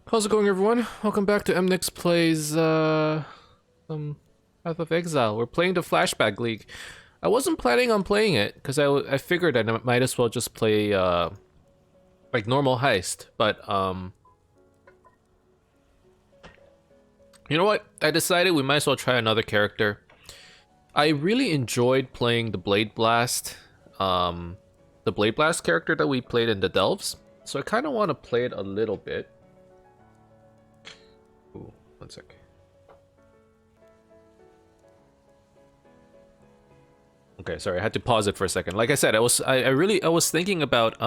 How's it going, everyone? Welcome back to Emnix Plays Path of Exile. We're playing the Flashback League. I wasn't planning on playing it because I figured I might as well just play like normal heist, but you know what? I decided we might as well try another character. I really enjoyed playing the Blade Blast character that we played in the Delves, so I kind of want to play it a little bit. Ooh, one sec. Okay, sorry, I had to pause it for a second. Like I said, I was thinking about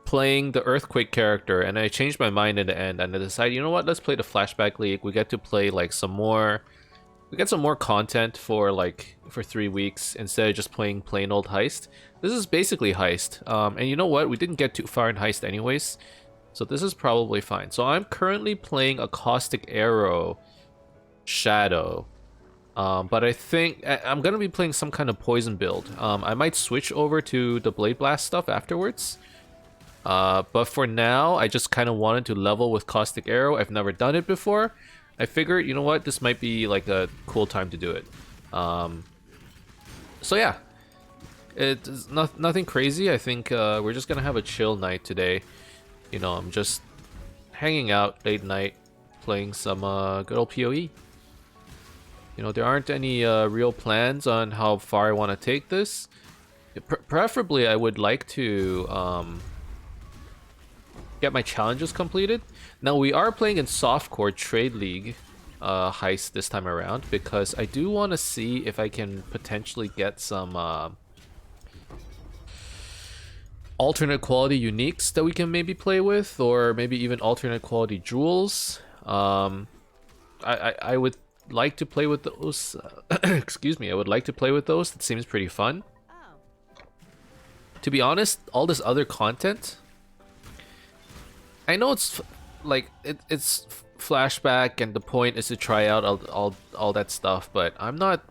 playing the Earthquake character, and I changed my mind in the end, and I decided, you know what, let's play the Flashback League. We get to play like we get some more content for 3 weeks instead of just playing plain old heist. This is basically heist. And you know what? We didn't get too far in heist anyways, so this is probably fine. So I'm currently playing a Caustic Arrow Shadow. But I think I'm gonna be playing some kind of poison build. I might switch over to the Blade Blast stuff afterwards. But for now, I just kind of wanted to level with Caustic Arrow. I've never done it before. I figured, you know what, this might be like a cool time to do it. So yeah, it's nothing crazy. I think we're just gonna have a chill night today. You know, I'm just hanging out late night, playing some good old PoE. You know, there aren't any real plans on how far I want to take this. Preferably, I would like to get my challenges completed. Now, we are playing in Softcore Trade League heist this time around because I do want to see if I can potentially get some alternate quality uniques that we can maybe play with, or maybe even alternate quality jewels. I would like to play with those. Excuse me, I would like to play with those. It seems pretty fun. To be honest, all this other content, I know it's like it's flashback and the point is to try out all that stuff, but I'm not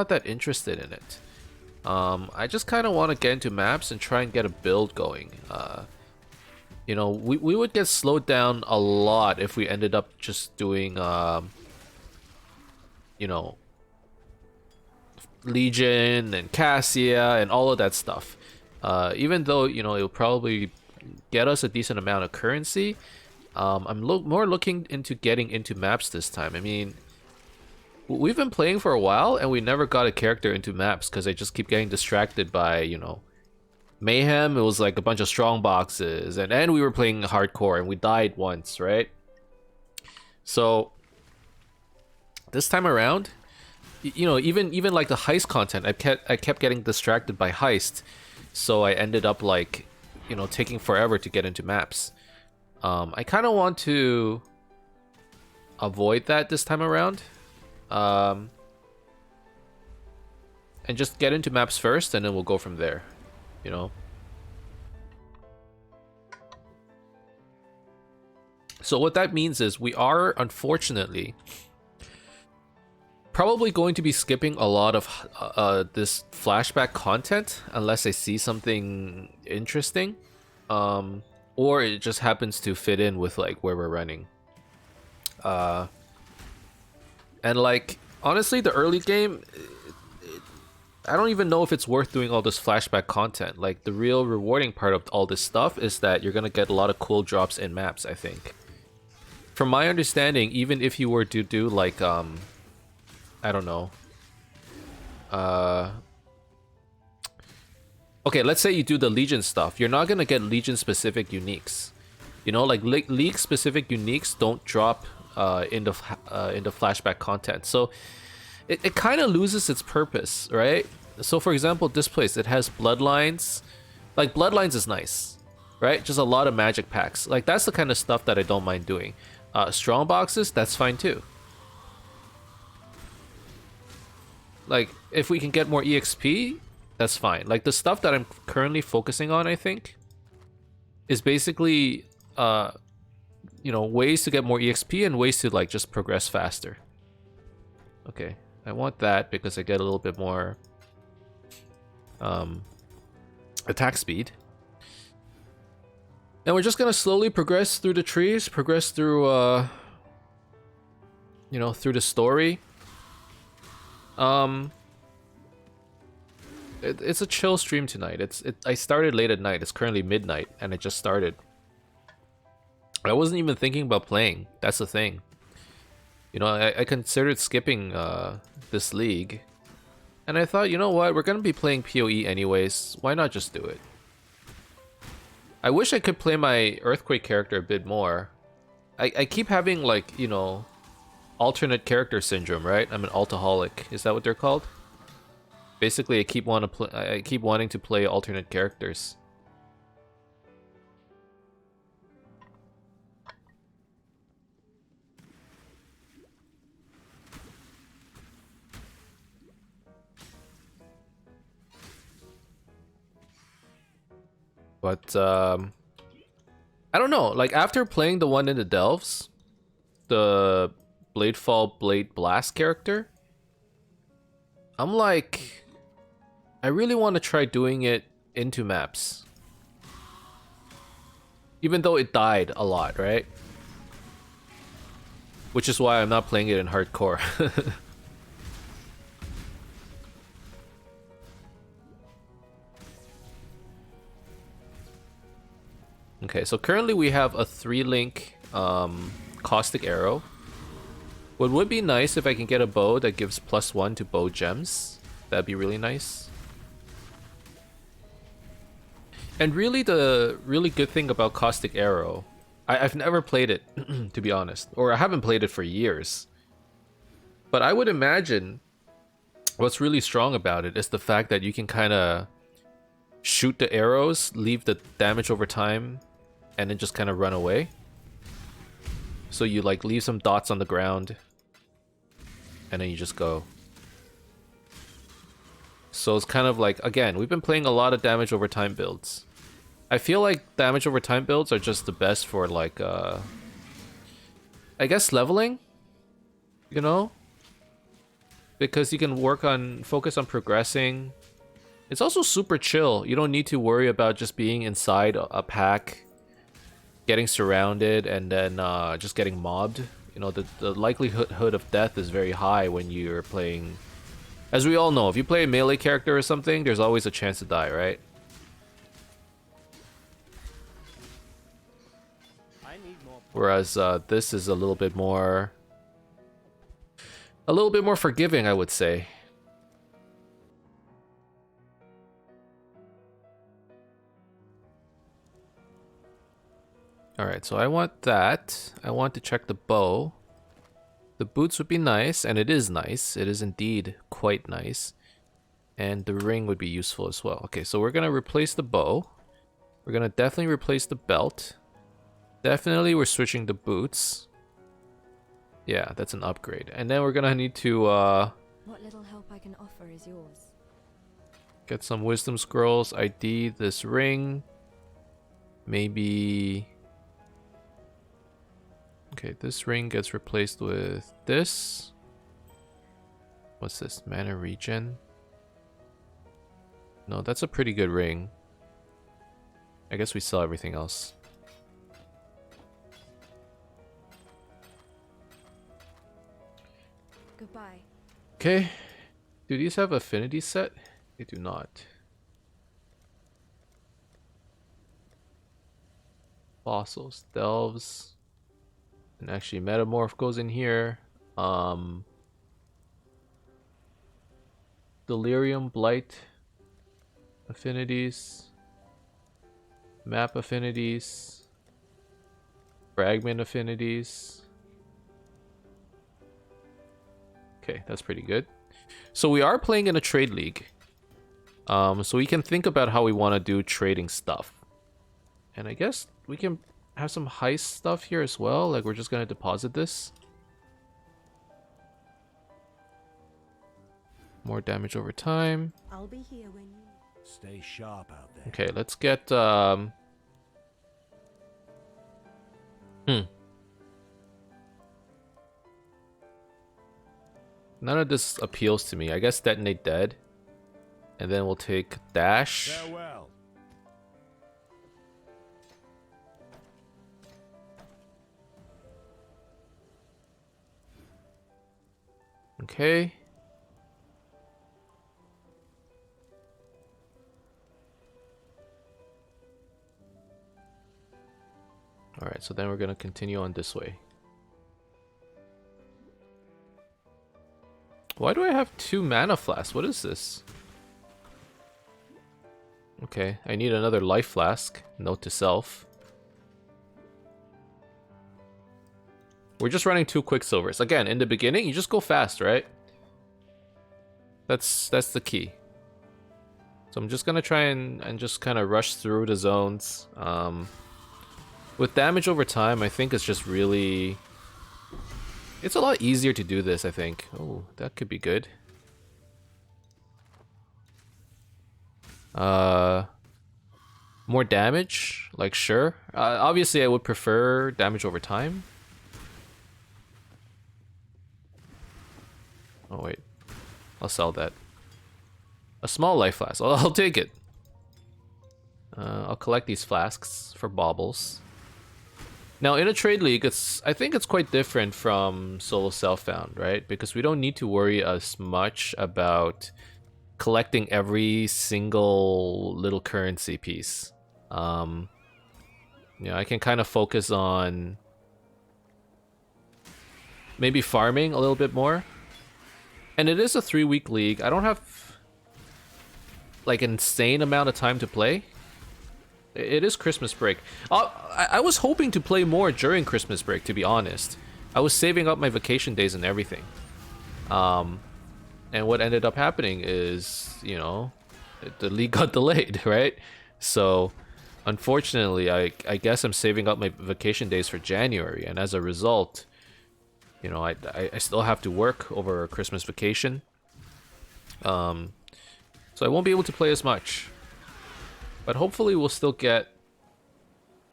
that interested in it. I just kind of want to get into maps and try and get a build going. You know, we would get slowed down a lot if we ended up just doing you know, Legion and Cassia and all of that stuff. Even though, you know, it'll probably get us a decent amount of currency, I'm more looking into getting into maps this time. I mean, we've been playing for a while and we never got a character into maps because I just keep getting distracted by, you know, Mayhem. It was like a bunch of strong boxes, and we were playing hardcore and we died once, right? So this time around, you know, even like the heist content, I kept getting distracted by heist, so I ended up like, you know, taking forever to get into maps. I kind of want to avoid that this time around, and just get into maps first, and then we'll go from there, you know. So what that means is we are unfortunately probably going to be skipping a lot of this flashback content unless I see something interesting, or it just happens to fit in with like where we're running. And like honestly, the early game, I don't even know if it's worth doing all this flashback content. Like the real rewarding part of all this stuff is that you're gonna get a lot of cool drops in maps, I think. From my understanding, even if you were to do like I don't know. Okay, let's say you do the Legion stuff. You're not gonna get Legion specific uniques. You know, like League specific uniques don't drop in the flashback content. So it kind of loses its purpose, right? So for example, this place, it has Bloodlines. Like Bloodlines is nice, right? Just a lot of magic packs. Like that's the kind of stuff that I don't mind doing. Strong boxes, that's fine too. Like, if we can get more EXP, that's fine. Like, the stuff that I'm currently focusing on, I think, is basically, you know, ways to get more EXP and ways to, like, just progress faster. Okay, I want that because I get a little bit more attack speed. And we're just gonna slowly progress through the trees, progress through, you know, through the story. It's a chill stream tonight. I started late at night. It's currently midnight, and it just started. I wasn't even thinking about playing. That's the thing. You know, I considered skipping this league, and I thought, you know what, we're gonna be playing PoE anyways. Why not just do it? I wish I could play my Earthquake character a bit more. I keep having, like, you know, alternate character syndrome, right? I'm an altaholic. Is that what they're called? Basically, I keep wanting to play alternate characters. But I don't know. Like, after playing the one in the Delves, the Bladefall Blade Blast character, I'm like, I really want to try doing it into maps. Even though it died a lot, right? Which is why I'm not playing it in hardcore. Okay, so currently we have a 3-link Caustic Arrow. What would be nice if I can get a bow that gives +1 to bow gems. That'd be really nice. And really, the really good thing about Caustic Arrow, I've never played it, to be honest. Or I haven't played it for years. But I would imagine what's really strong about it is the fact that you can kind of shoot the arrows, leave the damage over time, and then just kind of run away. So you like leave some dots on the ground, and then you just go. So it's kind of like, again, we've been playing a lot of damage over time builds. I feel like damage over time builds are just the best for, like, I guess leveling, you know? Because you can focus on progressing. It's also super chill. You don't need to worry about just being inside a pack, getting surrounded, and then just getting mobbed. You know, the likelihood of death is very high when you're playing. As we all know, if you play a melee character or something, there's always a chance to die, right? Whereas this is a little bit more forgiving, I would say. Alright, so I want that. I want to check the bow. The boots would be nice, and it is nice. It is indeed quite nice. And the ring would be useful as well. Okay, so we're going to replace the bow. We're going to definitely replace the belt. Definitely we're switching the boots. Yeah, that's an upgrade. And then we're going to need to what little help I can offer is yours. Get some wisdom scrolls, ID this ring. Maybe... Okay, this ring gets replaced with this. What's this? Mana regen? No, that's a pretty good ring. I guess we sell everything else. Goodbye. Okay. Do these have affinity set? They do not. Fossils, delves. And actually metamorph goes in here. Delirium, blight affinities. Map affinities. Fragment affinities. Okay, that's pretty good. So we are playing in a trade league. So we can think about how we want to do trading stuff. And I guess we can have some heist stuff here as well. Like, we're just going to deposit this. More damage over time. I'll be here when you stay sharp out there. Okay, let's get None of this appeals to me. I guess detonate dead. And then we'll take dash. Farewell. Okay. Alright, so then we're gonna continue on this way. Why do I have 2 mana flasks? What is this? Okay, I need another life flask. Note to self. We're just running 2 quicksilvers. Again, in the beginning, you just go fast, right? That's the key. So I'm just gonna try and just kind of rush through the zones. With damage over time, I think it's just really... It's a lot easier to do this, I think. Oh, that could be good. More damage? Like, sure. Obviously, I would prefer damage over time. Oh, wait. I'll sell that. A small life flask. I'll take it. I'll collect these flasks for baubles. Now, in a trade league, I think it's quite different from solo self-found, right? Because we don't need to worry as much about collecting every single little currency piece. You know, I can kind of focus on maybe farming a little bit more. And it is a 3-week league. I don't have like an insane amount of time to play. It is Christmas break. I was hoping to play more during Christmas break, to be honest. I was saving up my vacation days and everything. And what ended up happening is, you know, the league got delayed, right? So, unfortunately, I guess I'm saving up my vacation days for January. And as a result, you know, I still have to work over Christmas vacation. So I won't be able to play as much. But hopefully we'll still get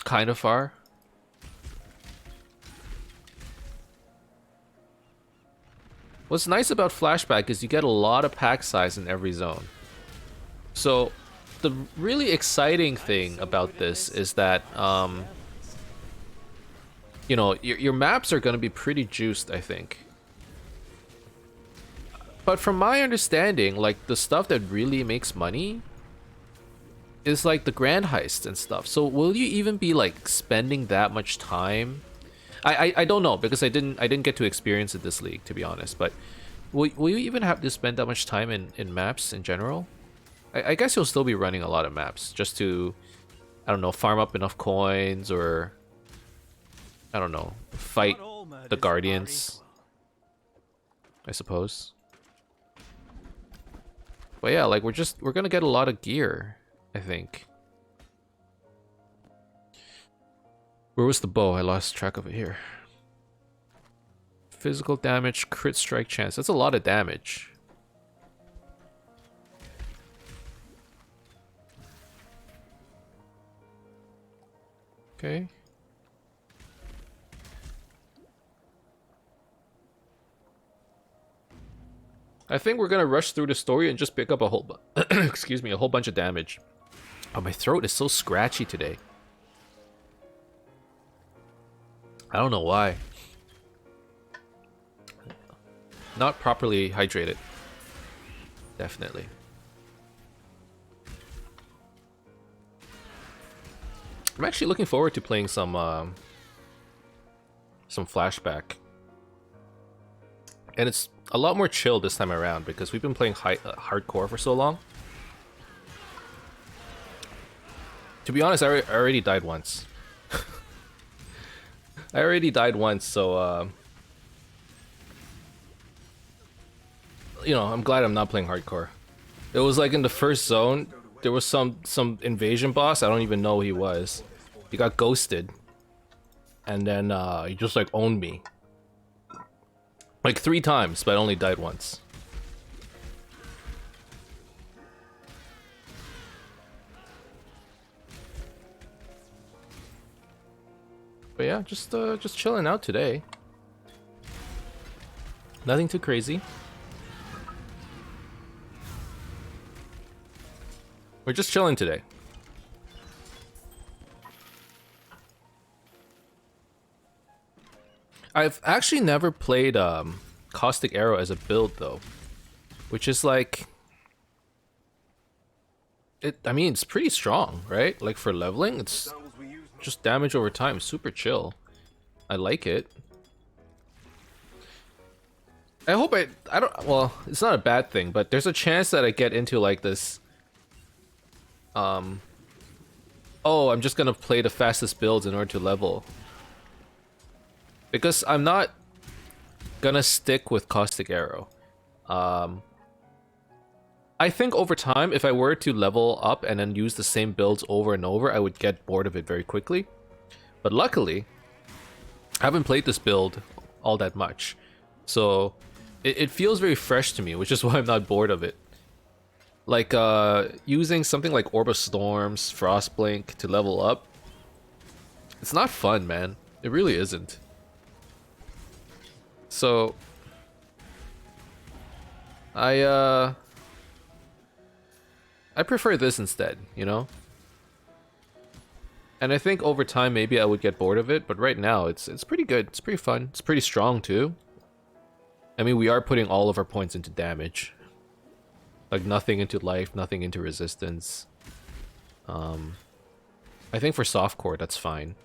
kind of far. What's nice about Flashback is you get a lot of pack size in every zone. So the really exciting thing about this is that, you know, your maps are going to be pretty juiced, I think. But from my understanding, like, the stuff that really makes money is like the grand heists and stuff. So will you even be like spending that much time? I don't know, because I didn't get to experience it this league, to be honest. But will you even have to spend that much time in maps in general? I guess you'll still be running a lot of maps just to, I don't know, farm up enough coins, or I don't know, fight the guardians, I suppose. But yeah, like we're gonna get a lot of gear, I think. Where was the bow? I lost track of it here. Physical damage, crit strike chance. That's a lot of damage. Okay. I think we're gonna rush through the story and just pick up a whole excuse me, a whole bunch of damage. Oh, my throat is so scratchy today. I don't know why. Not properly hydrated. Definitely. I'm actually looking forward to playing some Flashback. And it's a lot more chill this time around because we've been playing hardcore for so long. To be honest, I already died once. I already died once, so you know, I'm glad I'm not playing hardcore. It was like in the first zone, there was some invasion boss. I don't even know who he was. He got ghosted, and then he just like owned me like 3 times, but I only died once. But yeah, just chilling out today. Nothing too crazy. We're just chilling today. I've actually never played Caustic Arrow as a build though, which is like I mean, it's pretty strong, right? Like for leveling, it's just damage over time, super chill. I like it. I hope I don't, well, it's not a bad thing, but there's a chance that I get into like this oh, I'm just gonna play the fastest builds in order to level. Because I'm not gonna stick with Caustic Arrow. I think over time, if I were to level up and then use the same builds over and over, I would get bored of it very quickly. But luckily, I haven't played this build all that much. So it feels very fresh to me, which is why I'm not bored of it. Like using something like Orb of Storms, Frostblink to level up, it's not fun, man. It really isn't. So I prefer this instead, you know? And I think over time maybe I would get bored of it, but right now it's pretty good. It's pretty fun. It's pretty strong too. I mean, we are putting all of our points into damage. Like nothing into life, nothing into resistance. I think for softcore that's fine.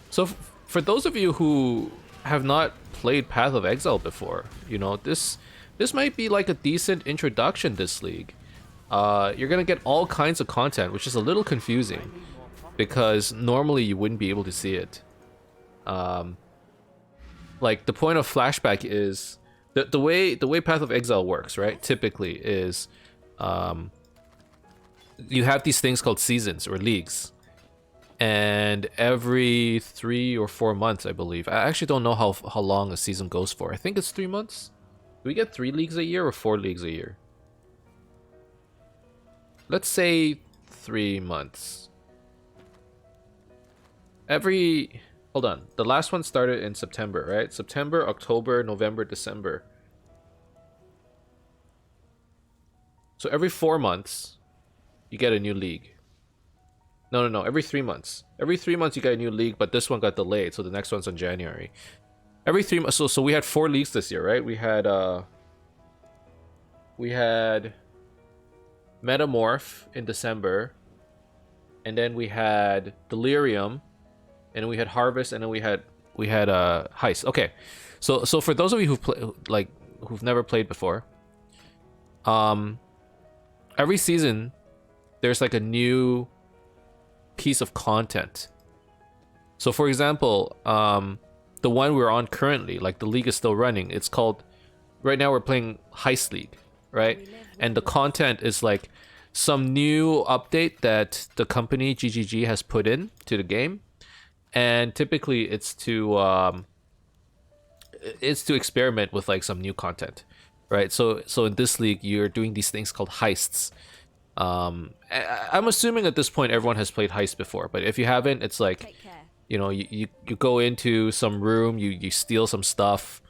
So for those of you who have not played Path of Exile before, you know, this might be like a decent introduction this league. You're gonna get all kinds of content, which is a little confusing because normally you wouldn't be able to see it. Like the point of Flashback is the way Path of Exile works, right? Typically is you have these things called seasons or leagues, and every 3 or 4 months, I believe. I actually don't know how long a season goes for. I think it's 3 months. Do we get 3 leagues a year or 4 leagues a year? Let's say 3 months. Hold on. The last one started in September, right? September, October, November, December. So every 4 months, you get a new league. No. Every 3 months. Every 3 months you get a new league, but this one got delayed, so the next one's in January. Every 3 months. So we had 4 leagues this year, right? We had Metamorph in December, and then we had Delirium, and then we had Harvest, and then we had Heist. Okay, so for those of you who've never played before, every season there's like a new piece of content. So for example, the one we're on currently, like the league is still running. It's called, right now we're playing Heist League, right? And the content is like some new update that the company GGG has put in to the game, and typically it's to experiment with like some new content, right? So in this league you're doing these things called heists. I'm assuming at this point everyone has played Heist before, but if you haven't, it's like, you know, you go into some room, you steal some stuff.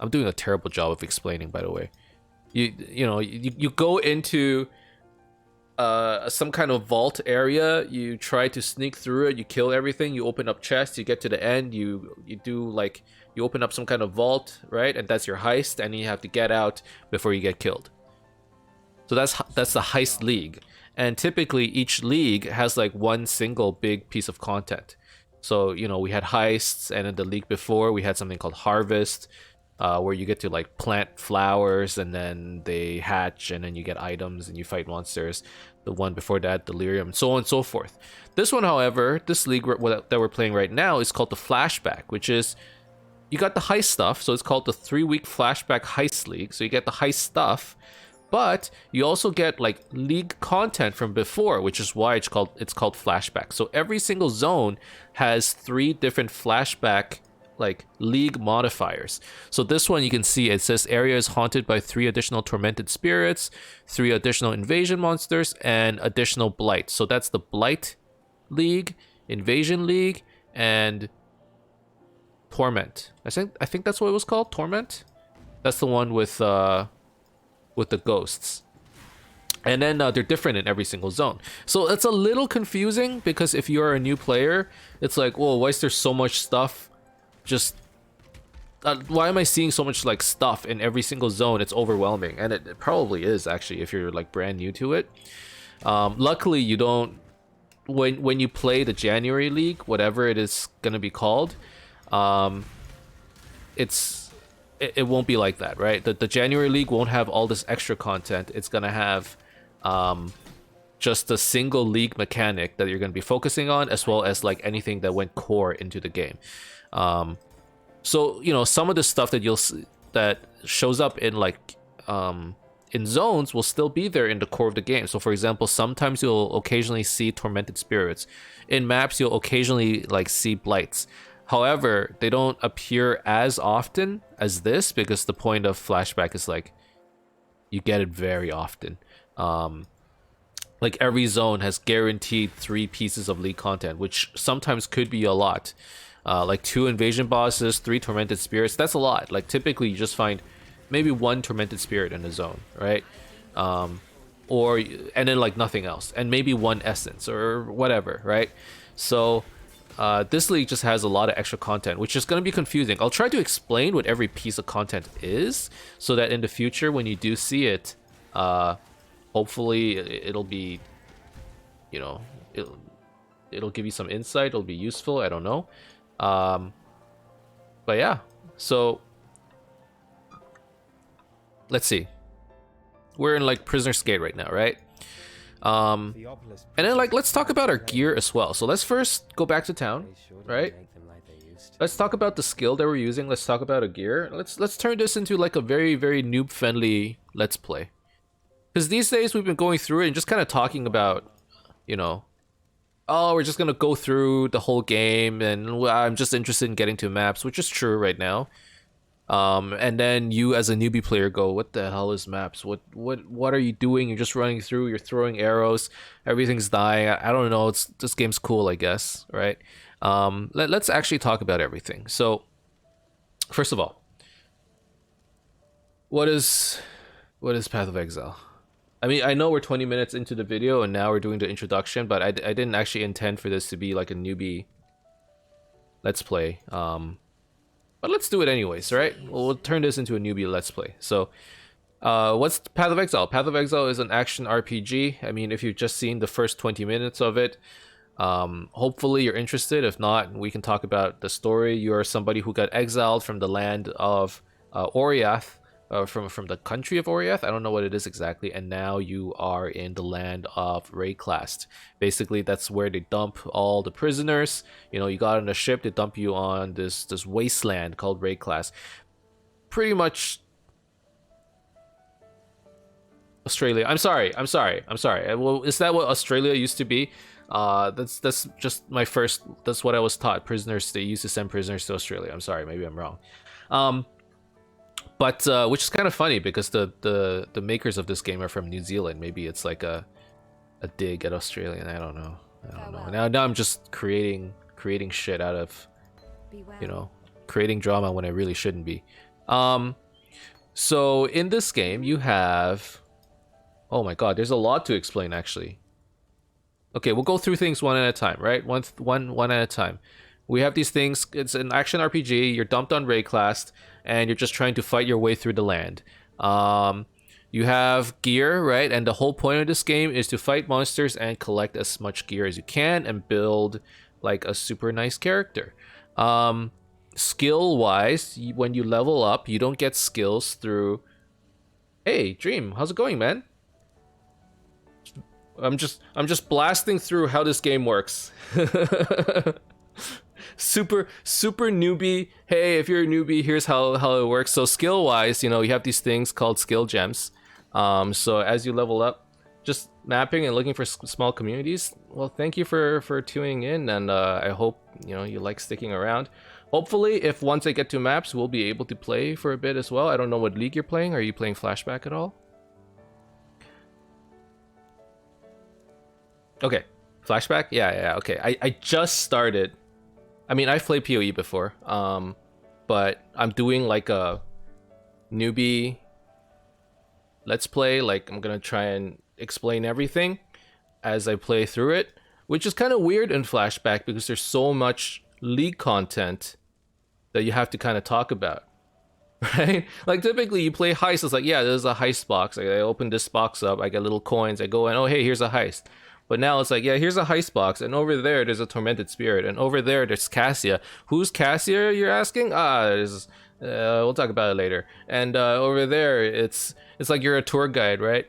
I'm doing a terrible job of explaining, by the way. You go into some kind of vault area, you try to sneak through it, you kill everything, you open up chests, you get to the end, you do like, you open up some kind of vault, right? And that's your heist, and you have to get out before you get killed. So that's the Heist League, and typically each league has like one single big piece of content. So, you know, we had heists, and in the league before we had something called Harvest, where you get to like plant flowers and then they hatch and then you get items and you fight monsters. The one before that, Delirium, so on and so forth. This one, however, this league that we're playing right now is called the Flashback, which is, you got the heist stuff, so it's called the 3-week Flashback Heist League. So you get the heist stuff, but you also get like league content from before, which is why it's called Flashback. So every single zone has 3 different Flashback like league modifiers. So this one, you can see it says area is haunted by 3 additional tormented spirits, 3 additional invasion monsters, and additional blight. So that's the Blight League, Invasion League, and Torment. I think that's what it was called, Torment. That's the one with the ghosts. And then they're different in every single zone. So it's a little confusing because if you're a new player, it's like, whoa, why is there so much stuff just why am I seeing so much like stuff in every single zone? It's overwhelming, and it probably is actually if you're like brand new to it. Luckily, you don't when you play the January League, whatever it is gonna be called, it won't be like that, right? The January League won't have all this extra content. It's gonna have just a single league mechanic that you're gonna be focusing on, as well as like anything that went core into the game. So you know, some of the stuff that you'll see that shows up in like in zones will still be there in the core of the game. So for example, sometimes you'll occasionally see tormented spirits. In maps, you'll occasionally like see blights. However, they don't appear as often as this because the point of Flashback is like you get it very often. Like every zone has guaranteed 3 pieces of league content, which sometimes could be a lot. Like 2 invasion bosses, 3 tormented spirits. That's a lot. Like typically you just find maybe 1 tormented spirit in the zone, right? And then like nothing else, and maybe 1 essence or whatever, right? So this league just has a lot of extra content, which is going to be confusing. I'll try to explain what every piece of content is, so that in the future when you do see it, hopefully it'll be, you know, it'll give you some insight. It'll be useful. I don't know. But yeah, so let's see. We're in like Prisoner's Gate right now, right? And then like let's talk about our gear as well. So let's first go back to town, right? Let's talk about the skill that we're using. Let's talk about a gear. Let's turn this into like a very, very noob friendly let's play. Because these days we've been going through it and just kind of talking about, you know, oh, we're just gonna go through the whole game and I'm just interested in getting to maps, which is true right now. And then you as a newbie player go, what the hell is maps? What are you doing? You're just running through, you're throwing arrows, everything's dying. I don't know, this game's cool, I guess, right? Let's actually talk about everything. So first of all, what is Path of Exile? I mean, I know we're 20 minutes into the video and now we're doing the introduction, but I didn't actually intend for this to be like a newbie let's play. But let's do it anyways, right? We'll turn this into a newbie let's play. So, what's Path of Exile? Path of Exile is an action RPG. I mean, if you've just seen the first 20 minutes of it, hopefully you're interested. If not, we can talk about the story. You are somebody who got exiled from the land of Oriath, from the country of Oriath. I don't know what it is exactly, and now you are in the land of Rayclast. Basically, that's where they dump all the prisoners. You know, you got on a ship, they dump you on this wasteland called Rayclast. Pretty much Australia. I'm sorry. Well, is that what Australia used to be? That's just my first. That's what I was taught. Prisoners. They used to send prisoners to Australia. I'm sorry. Maybe I'm wrong. But which is kind of funny because the makers of this game are from New Zealand. Maybe it's like a dig at Australian. I don't know. Now I'm just creating shit out of, you know, creating drama when I really shouldn't be. So in this game you have, oh my god, there's a lot to explain actually. Okay, we'll go through things one at a time, right? One at a time. We have these things. It's an action RPG. You're dumped on Rayclast, and you're just trying to fight your way through the land. You have gear, right? And the whole point of this game is to fight monsters and collect as much gear as you can and build like a super nice character. Skill-wise, when you level up, you don't get skills through. Hey, Dream, how's it going, man? I'm just blasting through how this game works. super newbie. Hey, if you're a newbie, here's how it works. So skill wise, you know, you have these things called skill gems. So as you level up, just mapping and looking for small communities. Well, thank you for tuning in, and I hope, you know, you like sticking around. Hopefully, if once I get to maps, we'll be able to play for a bit as well. I don't know what league you're playing. Are you playing Flashback at all? Okay, Flashback. Yeah. Okay, I just started. I mean, I've played PoE before, but I'm doing like a newbie let's play. Like, I'm gonna try and explain everything as I play through it, which is kind of weird in Flashback because there's so much league content that you have to kind of talk about. Right? Like typically you play heist, it's like, yeah, there's a heist box. I open this box up, I get little coins, I go in, oh hey, here's a heist. But now it's like, yeah, here's a heist box, and over there there's a tormented spirit, and over there there's Cassia. Who's Cassia, you're asking? We'll talk about it later. And over there it's like you're a tour guide, right?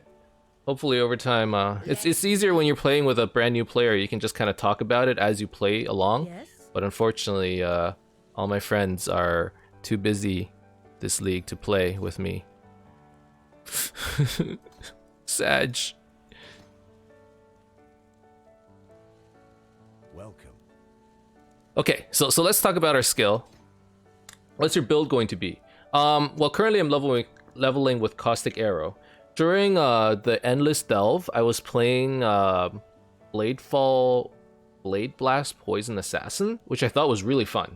Hopefully over time, it's easier when you're playing with a brand new player. You can just kind of talk about it as you play along. Yes? But unfortunately, all my friends are too busy this league to play with me. Sag. Welcome. Okay, so let's talk about our skill. What's your build going to be? Well, currently I'm leveling with Caustic Arrow. During the Endless Delve, I was playing Bladefall, Blade Blast, Poison Assassin, which I thought was really fun.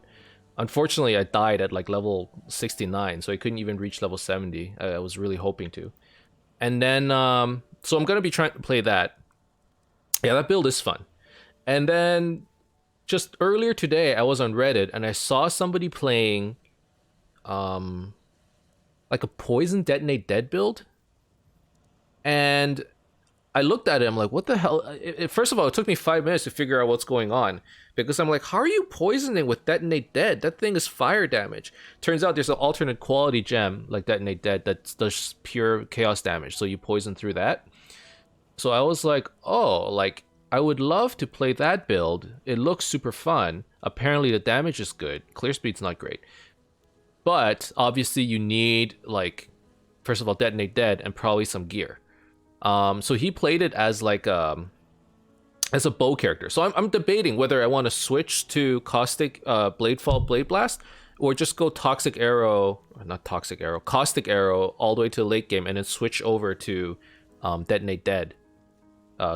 Unfortunately, I died at like level 69, so I couldn't even reach level 70. I was really hoping to. And then, so I'm gonna be trying to play that. Yeah, that build is fun. And then, just earlier today, I was on Reddit and I saw somebody playing, like a Poison Detonate Dead build. And I looked at it, I'm like, what the hell? First of all, it took me 5 minutes to figure out what's going on. Because I'm like, how are you poisoning with Detonate Dead? That thing is fire damage. Turns out there's an alternate quality gem, like Detonate Dead, that does pure chaos damage. So you poison through that. So I was like, oh, like, I would love to play that build. It looks super fun. Apparently the damage is good. Clear speed's not great. But obviously you need, like, first of all, Detonate Dead and probably some gear. So he played it as like as a bow character. So I'm debating whether I want to switch to Caustic Bladefall Blade Blast or just go Caustic Arrow all the way to the late game and then switch over to Detonate Dead.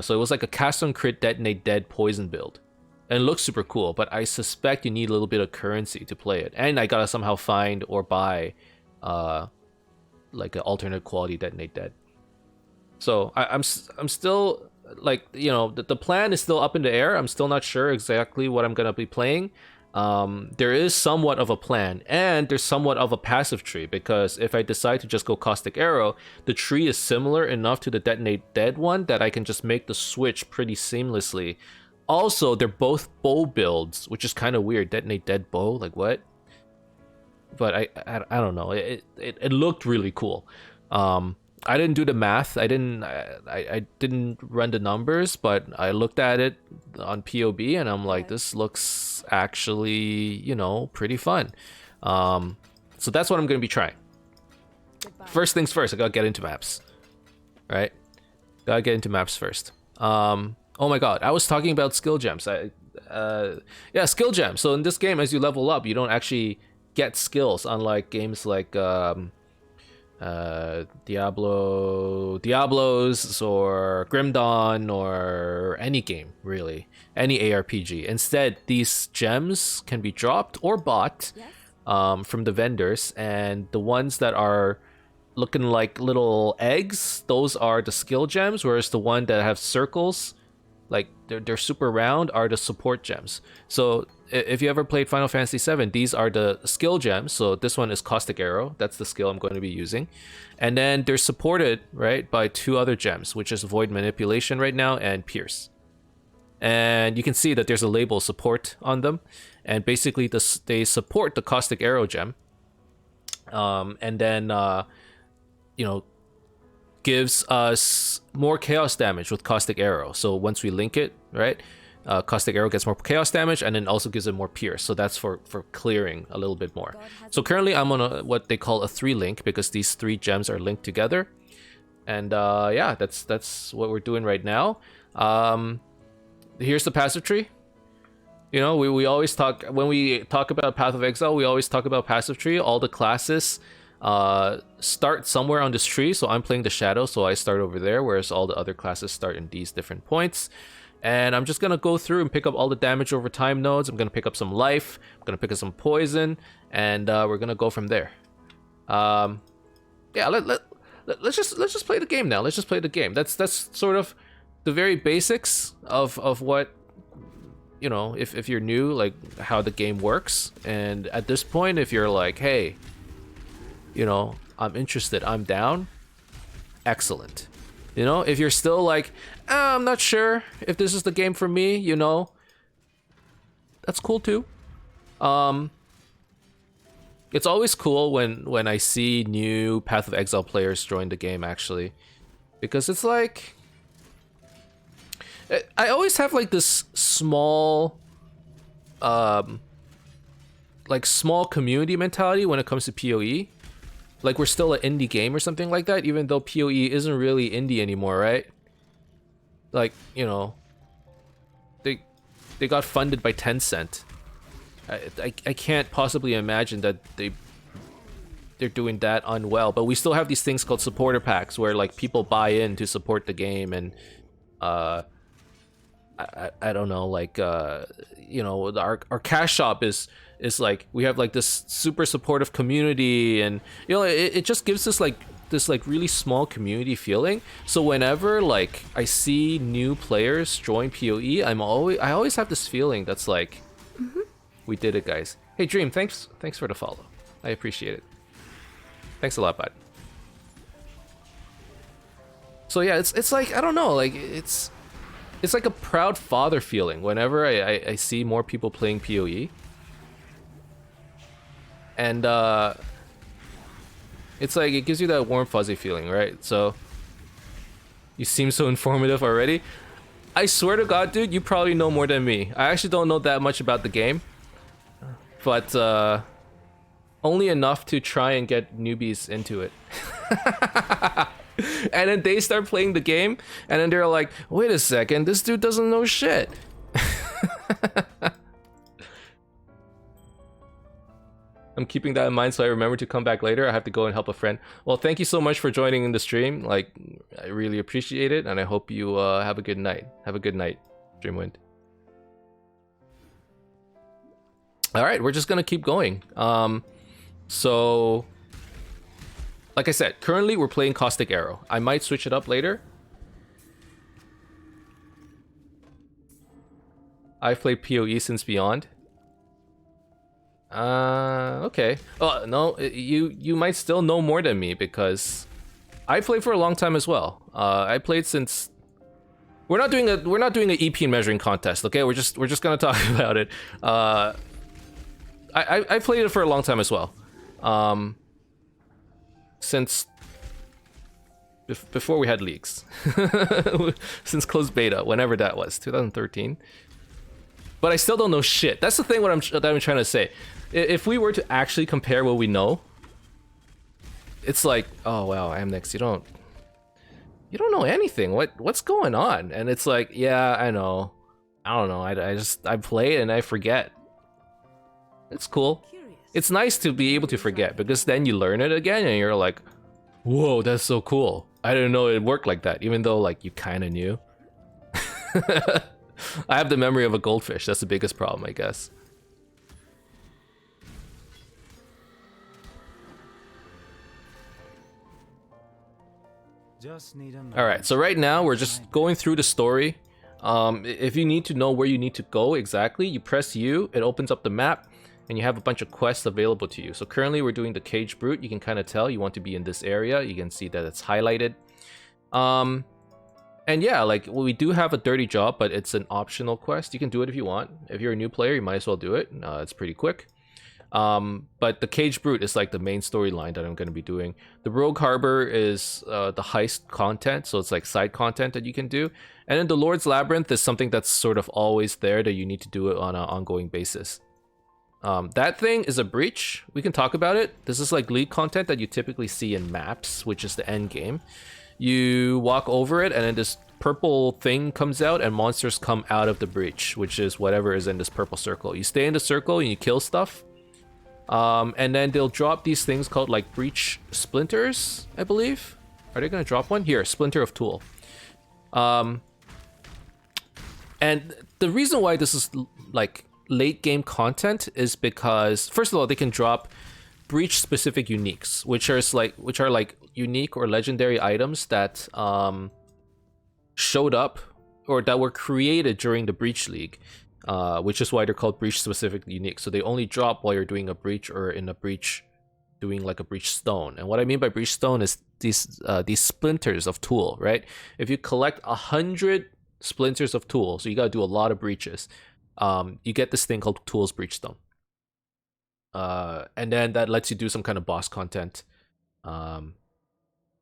So it was like a cast on crit Detonate Dead poison build. And it looks super cool, but I suspect you need a little bit of currency to play it. And I gotta somehow find or buy like an alternate quality Detonate Dead. So I'm still, like, you know, the plan is still up in the air. I'm still not sure exactly what I'm gonna be playing. There is somewhat of a plan, and there's somewhat of a passive tree, because if I decide to just go Caustic Arrow, the tree is similar enough to the Detonate Dead one that I can just make the switch pretty seamlessly. Also, they're both bow builds, which is kind of weird. Detonate Dead bow, like what? But I don't know. It looked really cool. I didn't do the math. I didn't run the numbers, but I looked at it on POB and I'm like, this looks actually, you know, pretty fun. So that's what I'm gonna be trying. Goodbye. First things first, I gotta get into maps. Right? Gotta get into maps first. Oh my god, I was talking about skill gems. Yeah, skill gems. So in this game, as you level up, you don't actually get skills, unlike games like Diablos or Grim Dawn or any game, really, any ARPG. Instead, these gems can be dropped or bought from the vendors, and the ones that are looking like little eggs, those are the skill gems, whereas the one that have circles, like they're super round, are the support gems. So if you ever played Final Fantasy VII, these are the skill gems. So this one is Caustic Arrow. That's the skill I'm going to be using. And then they're supported, right, by two other gems, which is Void Manipulation right now and Pierce. And you can see that there's a label support on them. And basically they support the Caustic Arrow gem. And then, you know, gives us more chaos damage with Caustic Arrow. So once we link it, right, Caustic Arrow gets more chaos damage and then also gives it more pierce. So that's for clearing a little bit more. So currently I'm on what they call a 3-link, because these 3 gems are linked together. And yeah, that's what we're doing right now. Here's the passive tree. You know, we always talk, when we talk about Path of Exile, we always talk about passive tree. All the classes start somewhere on this tree. So I'm playing the Shadow, so I start over there, whereas all the other classes start in these different points. And I'm just gonna go through and pick up all the damage over time nodes. I'm gonna pick up some life, I'm gonna pick up some poison, and we're gonna go from there. Yeah, let's just play the game now. Let's just play the game. That's sort of the very basics of what, you know, if you're new, like how the game works. And at this point, if you're like, hey, you know, I'm interested, I'm down, excellent. You know, if you're still like, I'm not sure if this is the game for me, you know, that's cool too. It's always cool when I see new Path of Exile players join the game, actually, because it's like, I always have like this small like small community mentality when it comes to PoE. Like we're still an indie game or something like that, even though PoE isn't really indie anymore, right? Like, you know, they got funded by Tencent. I can't possibly imagine that they're doing that unwell, but we still have these things called supporter packs where like people buy in to support the game, and I don't know, like you know, our cash shop is like, we have like this super supportive community, and you know, it just gives us like this like really small community feeling. So whenever like I see new players join PoE, I always have this feeling that's like, we did it, guys. Hey Dream, thanks for the follow. I appreciate it. Thanks a lot, bud. So yeah, it's like, I don't know, like it's like a proud father feeling whenever I see more people playing PoE. And it's like, it gives you that warm fuzzy feeling, right? So you seem so informative already. I swear to God, dude, you probably know more than me. I actually don't know that much about the game, but only enough to try and get newbies into it. And then they start playing the game, and then they're like, wait a second, this dude doesn't know shit. I'm keeping that in mind so I remember to come back later. I have to go and help a friend. Well, thank you so much for joining in the stream. Like, I really appreciate it, and I hope you have a good night. Have a good night, Dreamwind. All right, we're just gonna keep going. So, like I said, currently we're playing Caustic Arrow. I might switch it up later. I've played PoE since Beyond. Okay. Oh no, you might still know more than me, because I played for a long time as well. I played since. We're not doing an EP measuring contest, okay? We're just gonna talk about it. I played it for a long time as well. Since before we had leaks. Since closed beta, whenever that was, 2013. But I still don't know shit. That's the thing that I'm trying to say. If we were to actually compare what we know, it's like, oh wow, Emnix, you don't know anything. What's going on? And it's like, yeah, I know. I don't know. I play it and I forget. It's cool. It's nice to be able to forget, because then you learn it again and you're like, whoa, that's so cool. I didn't know it worked like that, even though like you kind of knew. I have the memory of a goldfish. That's the biggest problem, I guess. All right, so right now we're just going through the story. If you need to know where you need to go exactly, you press U, it opens up the map, and you have a bunch of quests available to you. So currently we're doing the Cage Brute. You can kind of tell you want to be in this area. You can see that it's highlighted. And yeah, like, well, we do have a dirty job, but it's an optional quest. You can do it if you want. If you're a new player, you might as well do it. It's pretty quick. But the Cage Brute is like the main storyline that I'm going to be doing. The Rogue Harbor is the heist content, so it's like side content that you can do. And then the Lord's Labyrinth is something that's sort of always there that you need to do it on an ongoing basis. That thing is a breach. We can talk about it. This is like lead content that you typically see in maps, which is the end game. You walk over it, and then this purple thing comes out, and monsters come out of the breach, which is whatever is in this purple circle. You stay in the circle and you kill stuff. And then they'll drop these things called like breach splinters, I believe. Are they gonna drop one? Here, Splinter of Tool. And the reason why this is like late game content is because, first of all, they can drop breach specific uniques, which are like unique or legendary items that showed up or that were created during the Breach League. which is why they're called breach specific unique. So they only drop while you're doing a breach or in a breach, doing like a breach stone. And what I mean by breach stone is these splinters of tool, right? If you collect 100 splinters of tool, so you gotta do a lot of breaches, you get this thing called tools breach stone. And then that lets you do some kind of boss content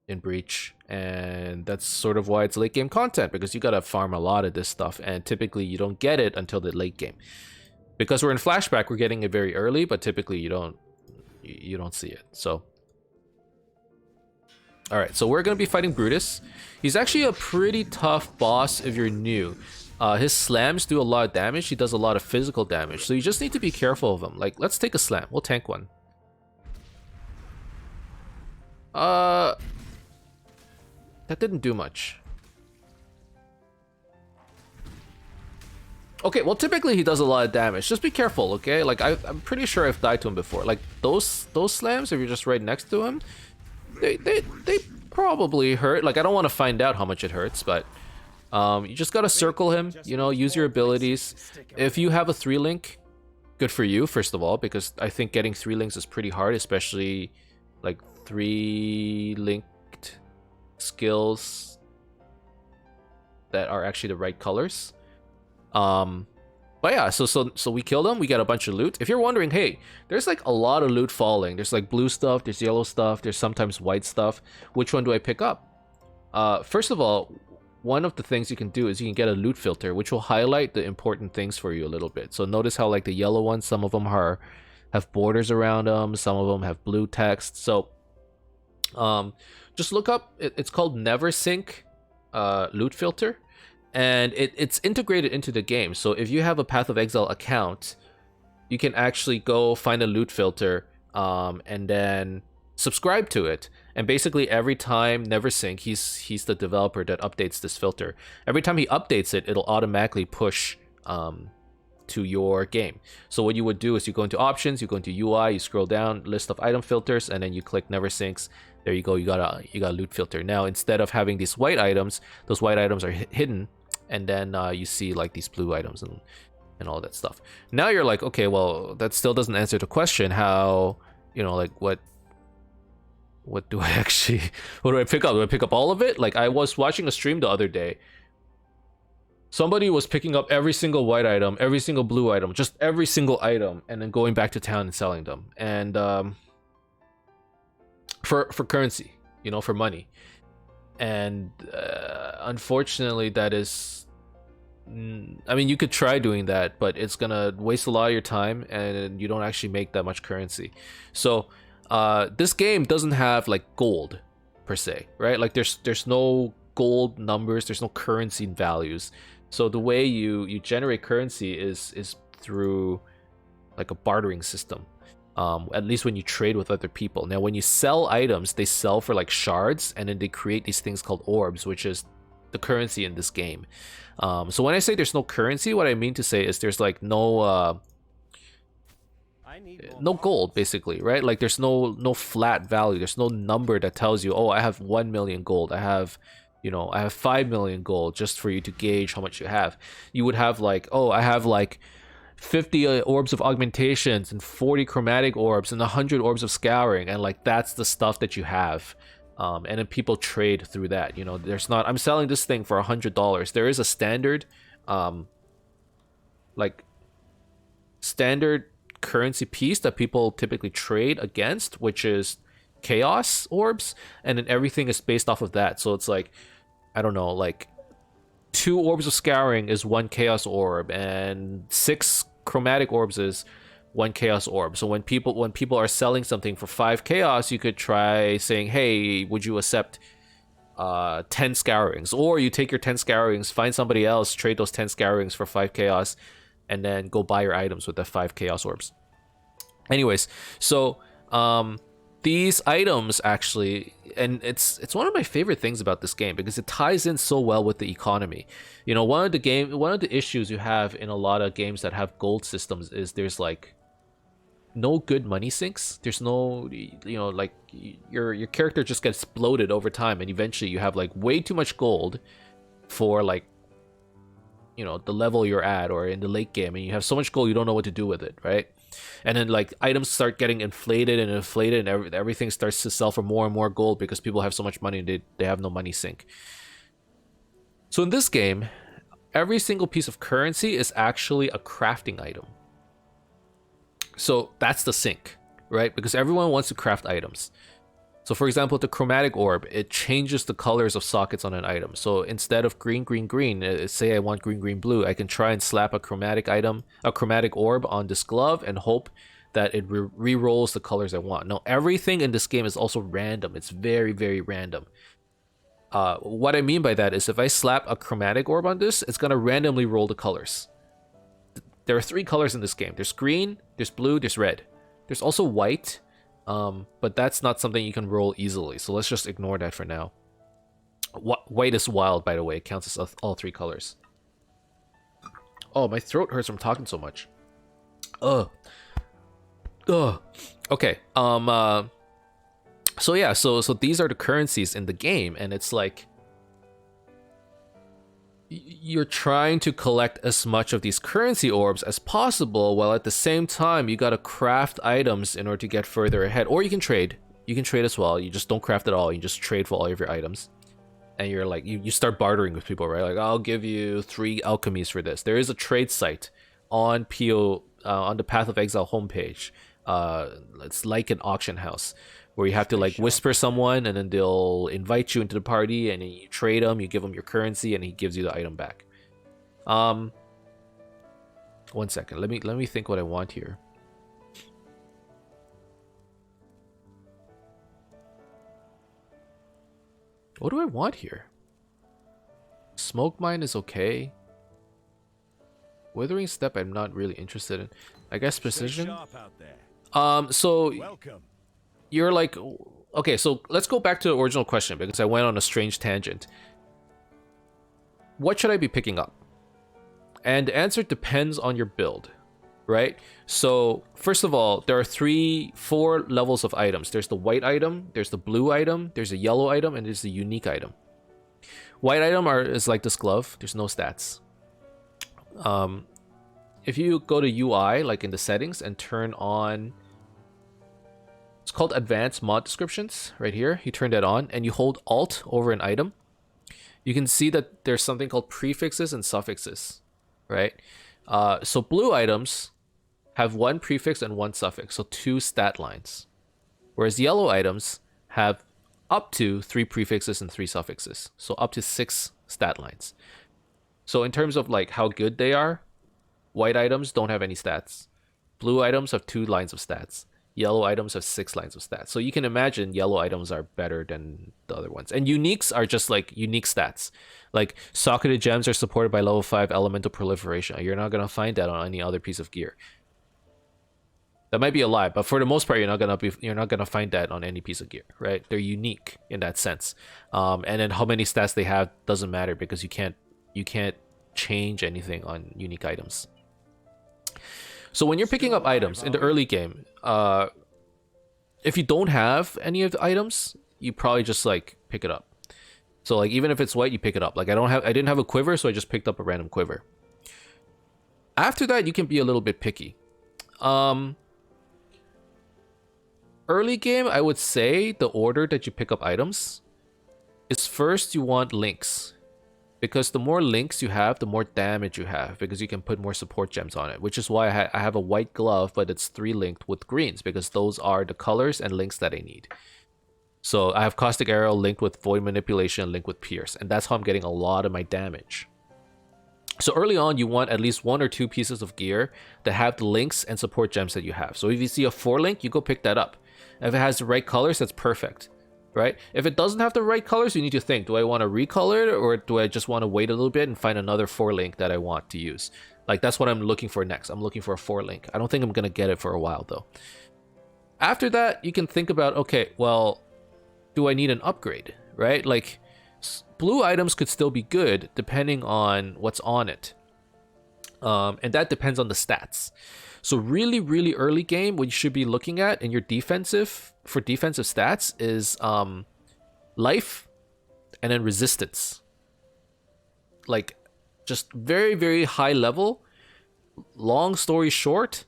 in breach, and that's sort of why it's late game content, because you gotta farm a lot of this stuff, and typically you don't get it until the late game. Because we're in flashback, we're getting it very early, but typically you don't see it. So all right, so we're gonna be fighting Brutus. He's actually a pretty tough boss if you're new. His slams do a lot of damage. He does a lot of physical damage, so you just need to be careful of him. Like, let's take a slam. We'll tank one. That didn't do much. Okay, well, typically he does a lot of damage. Just be careful, okay? Like, I'm pretty sure I've died to him before. Like, those slams, if you're just right next to him, they probably hurt. Like, I don't want to find out how much it hurts, but you just gotta circle him, you know, use your abilities. If you have a 3-link, good for you, first of all, because I think getting 3 links is pretty hard, especially like 3-linked skills that are actually the right colors. But yeah, so we killed him. We got a bunch of loot. If you're wondering, hey, there's like a lot of loot falling. There's like blue stuff, there's yellow stuff, there's sometimes white stuff. Which one do I pick up? First of all, one of the things you can do is you can get a loot filter, which will highlight the important things for you a little bit. So notice how like the yellow ones, some of them have borders around them, some of them have blue text. So just look up, it's called NeverSync loot filter. And it's integrated into the game. So if you have a Path of Exile account, you can actually go find a loot filter and then subscribe to it. And basically every time NeverSync, he's the developer that updates this filter. Every time he updates it, it'll automatically push to your game. So what you would do is you go into options, you go into UI, you scroll down, list of item filters, and then you click NeverSyncs. There you go, you got a loot filter. Now instead of having these white items, those white items are hidden. And then you see like these blue items and all that stuff. Now you're like, okay, well, that still doesn't answer the question. How, you know, like what do I actually, what do I pick up? Do I pick up all of it? Like, I was watching a stream the other day. Somebody was picking up every single white item, every single blue item, just every single item, and then going back to town and selling them. And for currency, you know, for money. And unfortunately, that is, I mean, you could try doing that, but it's gonna waste a lot of your time, and you don't actually make that much currency. So this game doesn't have like gold per se, right? Like there's no gold numbers, there's no currency values. So the way you generate currency is through like a bartering system. At least when you trade with other people. Now, when you sell items, they sell for like shards, and then they create these things called orbs, which is the currency in this game. So when I say there's no currency, what I mean to say is there's like no gold, basically, right? Like there's no flat value. There's no number that tells you, oh, I have 1 million gold. I have 5 million gold, just for you to gauge how much you have. You would have like, oh, I have like 50 orbs of augmentations and 40 chromatic orbs and 100 orbs of scouring, and like that's the stuff that you have. And then people trade through that. You know, there's not, I'm selling this thing for $100. There is a standard like standard currency piece that people typically trade against, which is chaos orbs, and then everything is based off of that. So it's like, I don't know, like 2 orbs of scouring is 1 chaos orb, and 6 chromatic orbs is 1 chaos orb. So when people are selling something for 5 chaos, you could try saying, hey, would you accept 10 scourings? Or you take your 10 scourings, find somebody else, trade those 10 scourings for 5 chaos, and then go buy your items with the 5 chaos orbs. Anyways, so these items actually, and it's one of my favorite things about this game, because it ties in so well with the economy. You know, one of the issues you have in a lot of games that have gold systems is there's like no good money sinks. There's no, you know, like your character just gets bloated over time, and eventually you have like way too much gold for like, the level you're at or in the late game, and you have so much gold you don't know what to do with it, right? And then like items start getting inflated and everything starts to sell for more and more gold because people have so much money and they have no money sink. So in this game, every single piece of currency is actually a crafting item. So that's the sink, right? Because everyone wants to craft items. So for example, the chromatic orb, it changes the colors of sockets on an item. So instead of green, green, green, say I want green, green, blue, I can try and slap a chromatic orb on this glove and hope that it re-rolls the colors I want. Now, everything in this game is also random. It's very, very random. What I mean by that is if I slap a chromatic orb on this, it's going to randomly roll the colors. There are 3 colors in this game. There's green, there's blue, there's red. There's also white. But that's not something you can roll easily, so let's just ignore that for now. White is wild, by the way. It counts as all 3 colors. Oh, my throat hurts from talking so much. Ugh. Okay. So yeah, so these are the currencies in the game, and it's like you're trying to collect as much of these currency orbs as possible, while at the same time you gotta craft items in order to get further ahead. Or you can trade. You can trade as well. You just don't craft at all. You just trade for all of your items. And you're like, you start bartering with people, right? Like, I'll give you 3 alchemies for this. There is a trade site on on the Path of Exile homepage. It's like an auction house where you have to like whisper someone, and then they'll invite you into the party, and then you trade them, you give them your currency, and he gives you the item back. 1 second, let me think what I want here. What do I want here? Smoke mine is okay. Withering step I'm not really interested in. I guess precision. So Welcome. you're like, okay, so let's go back to the original question because I went on a strange tangent. What should I be picking up? And the answer depends on your build, right? So first of all, there are 4 levels of items. There's the white item, there's the blue item, there's a yellow item, and there's the unique item. White item is like this glove. There's no stats. If you go to UI, like in the settings, and turn on, it's called advanced mod descriptions right here. You turn that on and you hold alt over an item. You can see that there's something called prefixes and suffixes, right? So blue items have 1 prefix and 1 suffix, so 2 stat lines. Whereas yellow items have up to 3 prefixes and 3 suffixes, so up to 6 stat lines. So in terms of like how good they are, white items don't have any stats. Blue items have 2 lines of stats. Yellow items have 6 lines of stats. So you can imagine yellow items are better than the other ones. And uniques are just like unique stats. Like socketed gems are supported by level 5 elemental proliferation. You're not going to find that on any other piece of gear. That might be a lie, but for the most part, you're not gonna find that on any piece of gear, right? They're unique in that sense. And then how many stats they have doesn't matter because you can't change anything on unique items. So when you're picking up items in the early game, if you don't have any of the items, you probably just like pick it up. So like even if it's white, you pick it up. Like I didn't have a quiver, so I just picked up a random quiver. After that, you can be a little bit picky. Early game, I would say the order that you pick up items is first you want links. Because the more links you have, the more damage you have, because you can put more support gems on it, which is why I have a white glove, but it's 3 linked with greens, because those are the colors and links that I need. So I have Caustic Arrow linked with Void Manipulation, linked with Pierce, and that's how I'm getting a lot of my damage. So early on, you want at least 1 or 2 pieces of gear that have the links and support gems that you have. So if you see a 4 link, you go pick that up. If it has the right colors, that's perfect. Right? If it doesn't have the right colors, you need to think, do I want to recolor it, or do I just want to wait a little bit and find another 4 link that I want to use? Like that's what I'm looking for next. I'm looking for a 4 link. I don't think I'm going to get it for a while though. After that, you can think about, okay, well, do I need an upgrade, right? Like blue items could still be good depending on what's on it. And that depends on the stats. So really, really early game, what you should be looking at in your defensive stats is life and then resistance. Like just very, very high level. Long story short,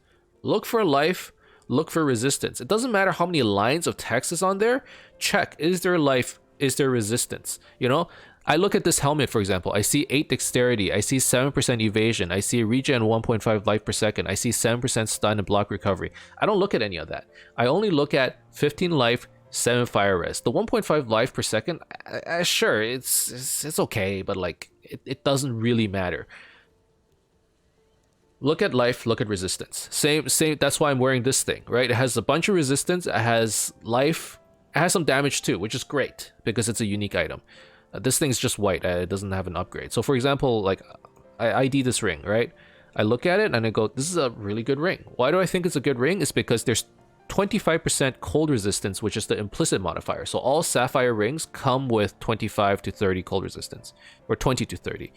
look for life, look for resistance. It doesn't matter how many lines of text is on there. Check, is there life, is there resistance? You know, I look at this helmet, for example. I see 8 dexterity, I see 7% evasion, I see regen 1.5 life per second, I see 7% stun and block recovery. I don't look at any of that. I only look at 15 life, 7 fire res. The 1.5 life per second, sure, it's okay, but like it doesn't really matter. Look at life, look at resistance. Same. That's why I'm wearing this thing, right? It has a bunch of resistance, it has life, it has some damage too, which is great because it's a unique item. This thing's just white, it doesn't have an upgrade. So for example, like I ID this ring, right? I look at it and I go, this is a really good ring. Why do I think it's a good ring? It's because there's 25% cold resistance, which is the implicit modifier. So all sapphire rings come with 25 to 30 cold resistance, or 20 to 30.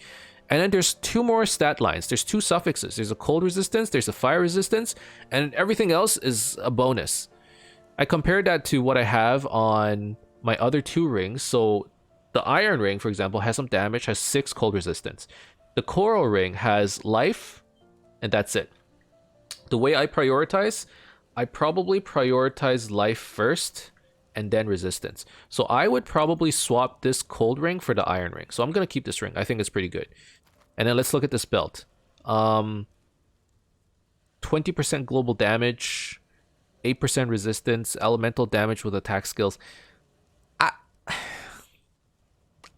And then there's 2 more stat lines. There's 2 suffixes. There's a cold resistance, there's a fire resistance, and everything else is a bonus. I compared that to what I have on my other 2 rings. So the iron ring, for example, has some damage, has 6 cold resistance. The coral ring has life, and that's it. The way I probably prioritize life first, and then resistance. So I would probably swap this cold ring for the iron ring. So I'm going to keep this ring. I think it's pretty good. And then let's look at this belt. 20% global damage, 8% resistance, elemental damage with attack skills.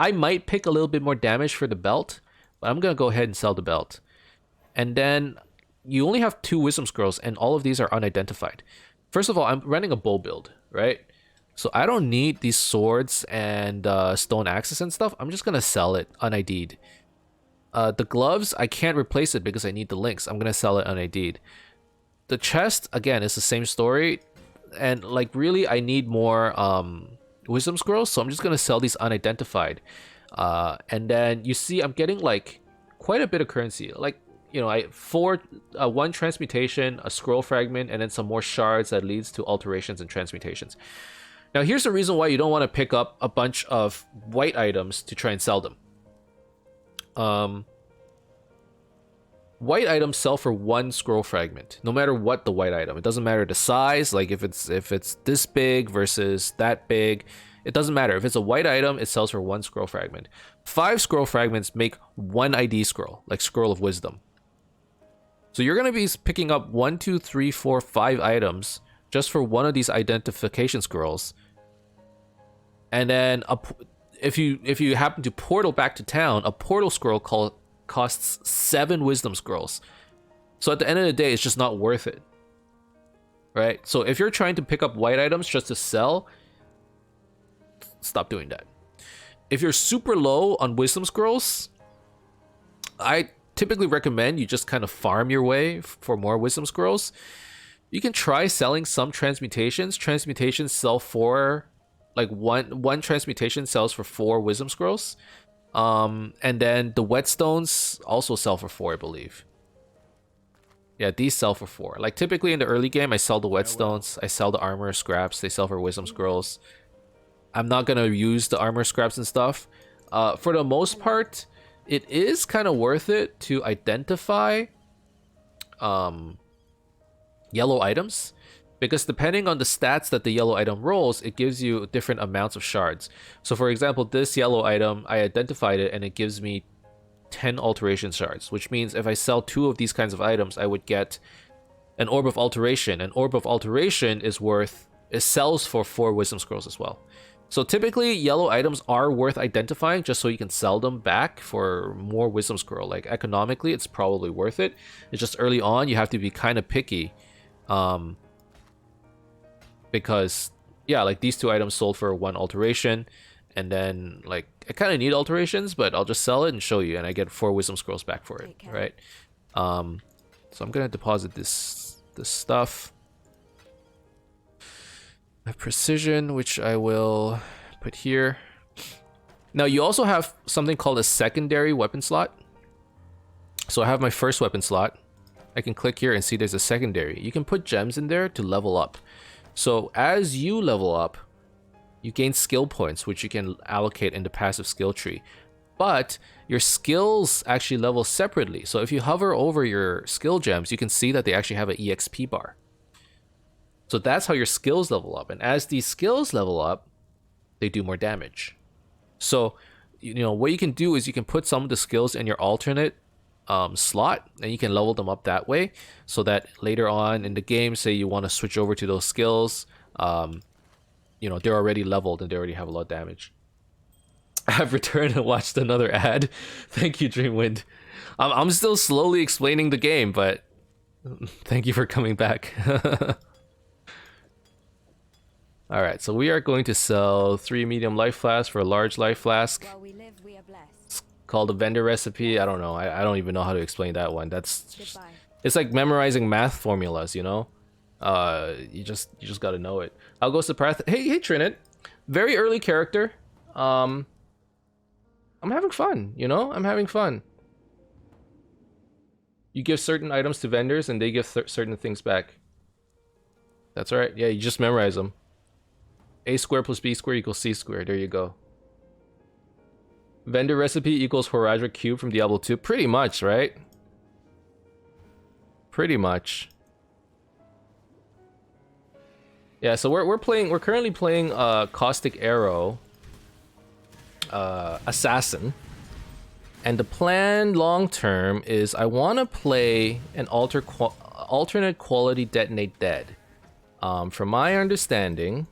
I might pick a little bit more damage for the belt, but I'm going to go ahead and sell the belt. And then you only have 2 wisdom scrolls, and all of these are unidentified. First of all, I'm running a bow build, right? So I don't need these swords and stone axes and stuff. I'm just going to sell it unID'd. The gloves, I can't replace it because I need the links. I'm going to sell it unID'd. The chest, again, is the same story. And like really, I need more wisdom scrolls. So I'm just going to sell these unidentified. And then you see I'm getting like quite a bit of currency. Like, you know, 1 transmutation, a scroll fragment, and then some more shards that leads to alterations and transmutations. Now, here's the reason why you don't want to pick up a bunch of white items to try and sell them. White items sell for 1 scroll fragment, no matter what the white item. It doesn't matter the size, like if it's this big versus that big. It doesn't matter. If it's a white item, it sells for 1 scroll fragment. 5 scroll fragments make 1 ID scroll, like Scroll of Wisdom. So you're going to be picking up 1, 2, 3, 4, 5 items just for 1 of these identification scrolls. And then if you happen to portal back to town, a portal scroll costs 7 wisdom scrolls. So at the end of the day, it's just not worth it. Right? So if you're trying to pick up white items just to sell, stop doing that. If you're super low on wisdom scrolls, I typically recommend you just kind of farm your way for more wisdom scrolls. You can try selling some transmutations. Transmutations sell for like one transmutation sells for 4 wisdom scrolls. And then the whetstones also sell for 4, I believe. Yeah, these sell for 4. Like typically in the early game, I sell the whetstones, I sell the armor scraps, they sell for wisdom scrolls. I'm not gonna use the armor scraps and stuff. For the most part, it is kind of worth it to identify yellow items, because depending on the stats that the yellow item rolls, it gives you different amounts of shards. So for example, this yellow item, I identified it and it gives me 10 alteration shards, which means if I sell 2 of these kinds of items, I would get an Orb of Alteration. An Orb of Alteration it sells for 4 wisdom scrolls as well. So typically yellow items are worth identifying just so you can sell them back for more wisdom scroll. Like economically, it's probably worth it. It's just early on, you have to be kind of picky. Because yeah, like these 2 items sold for 1 alteration, and then like I kind of need alterations, but I'll just sell it and show you, and I get 4 wisdom scrolls back for it, right? So I'm gonna deposit this stuff. I have precision, which I will put here. Now you also have something called a secondary weapon slot. So I have my first weapon slot. I can click here and see there's a secondary. You can put gems in there to level up. So as you level up, you gain skill points, which you can allocate in the passive skill tree. but your skills actually level separately. So if you hover over your skill gems, you can see that they actually have an EXP bar. So that's how your skills level up. And as these skills level up, they do more damage. So, you know, what you can do is you can put some of the skills in your alternate slot, and you can level them up that way, so that later on in the game, say you want to switch over to those skills, you know, they're already leveled and they already have a lot of damage. I've returned and watched another ad. Thank you, Dreamwind. I'm still slowly explaining the game, but thank you for coming back. All right, so we are going to sell 3 medium life flasks for a large life flask. While we live, we are blessed. It's called a vendor recipe. I don't know. I don't even know how to explain that one. That's just, Goodbye. it's like memorizing math formulas, you know? You just gotta know it. I'll go Prath. Hey Trinit. Very early character. I'm having fun, you know? I'm having fun. You give certain items to vendors and they give certain things back. That's right. Yeah, you just memorize them. A squared plus B squared equals C squared. There you go. Vendor recipe equals Horadric cube from Diablo 2. Pretty much, right? Pretty much. Yeah, so we're currently playing Caustic Arrow Assassin. And the plan long term is I want to play an alternate quality Detonate Dead. From my understanding,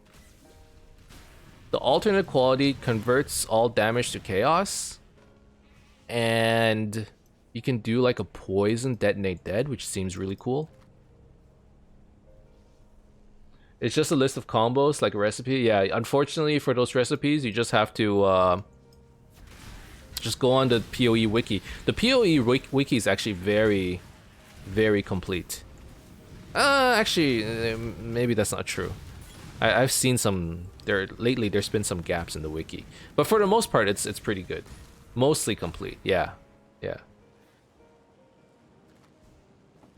the alternate quality converts all damage to chaos, and you can do like a poison Detonate Dead, which seems really cool. It's just a list of combos, like a recipe. Yeah, unfortunately for those recipes, you just have to just go on the PoE wiki. The PoE wiki is actually very, very complete. Actually, maybe that's not true. I've seen some lately. There's been some gaps in the wiki, but for the most part, it's pretty good, mostly complete. Yeah.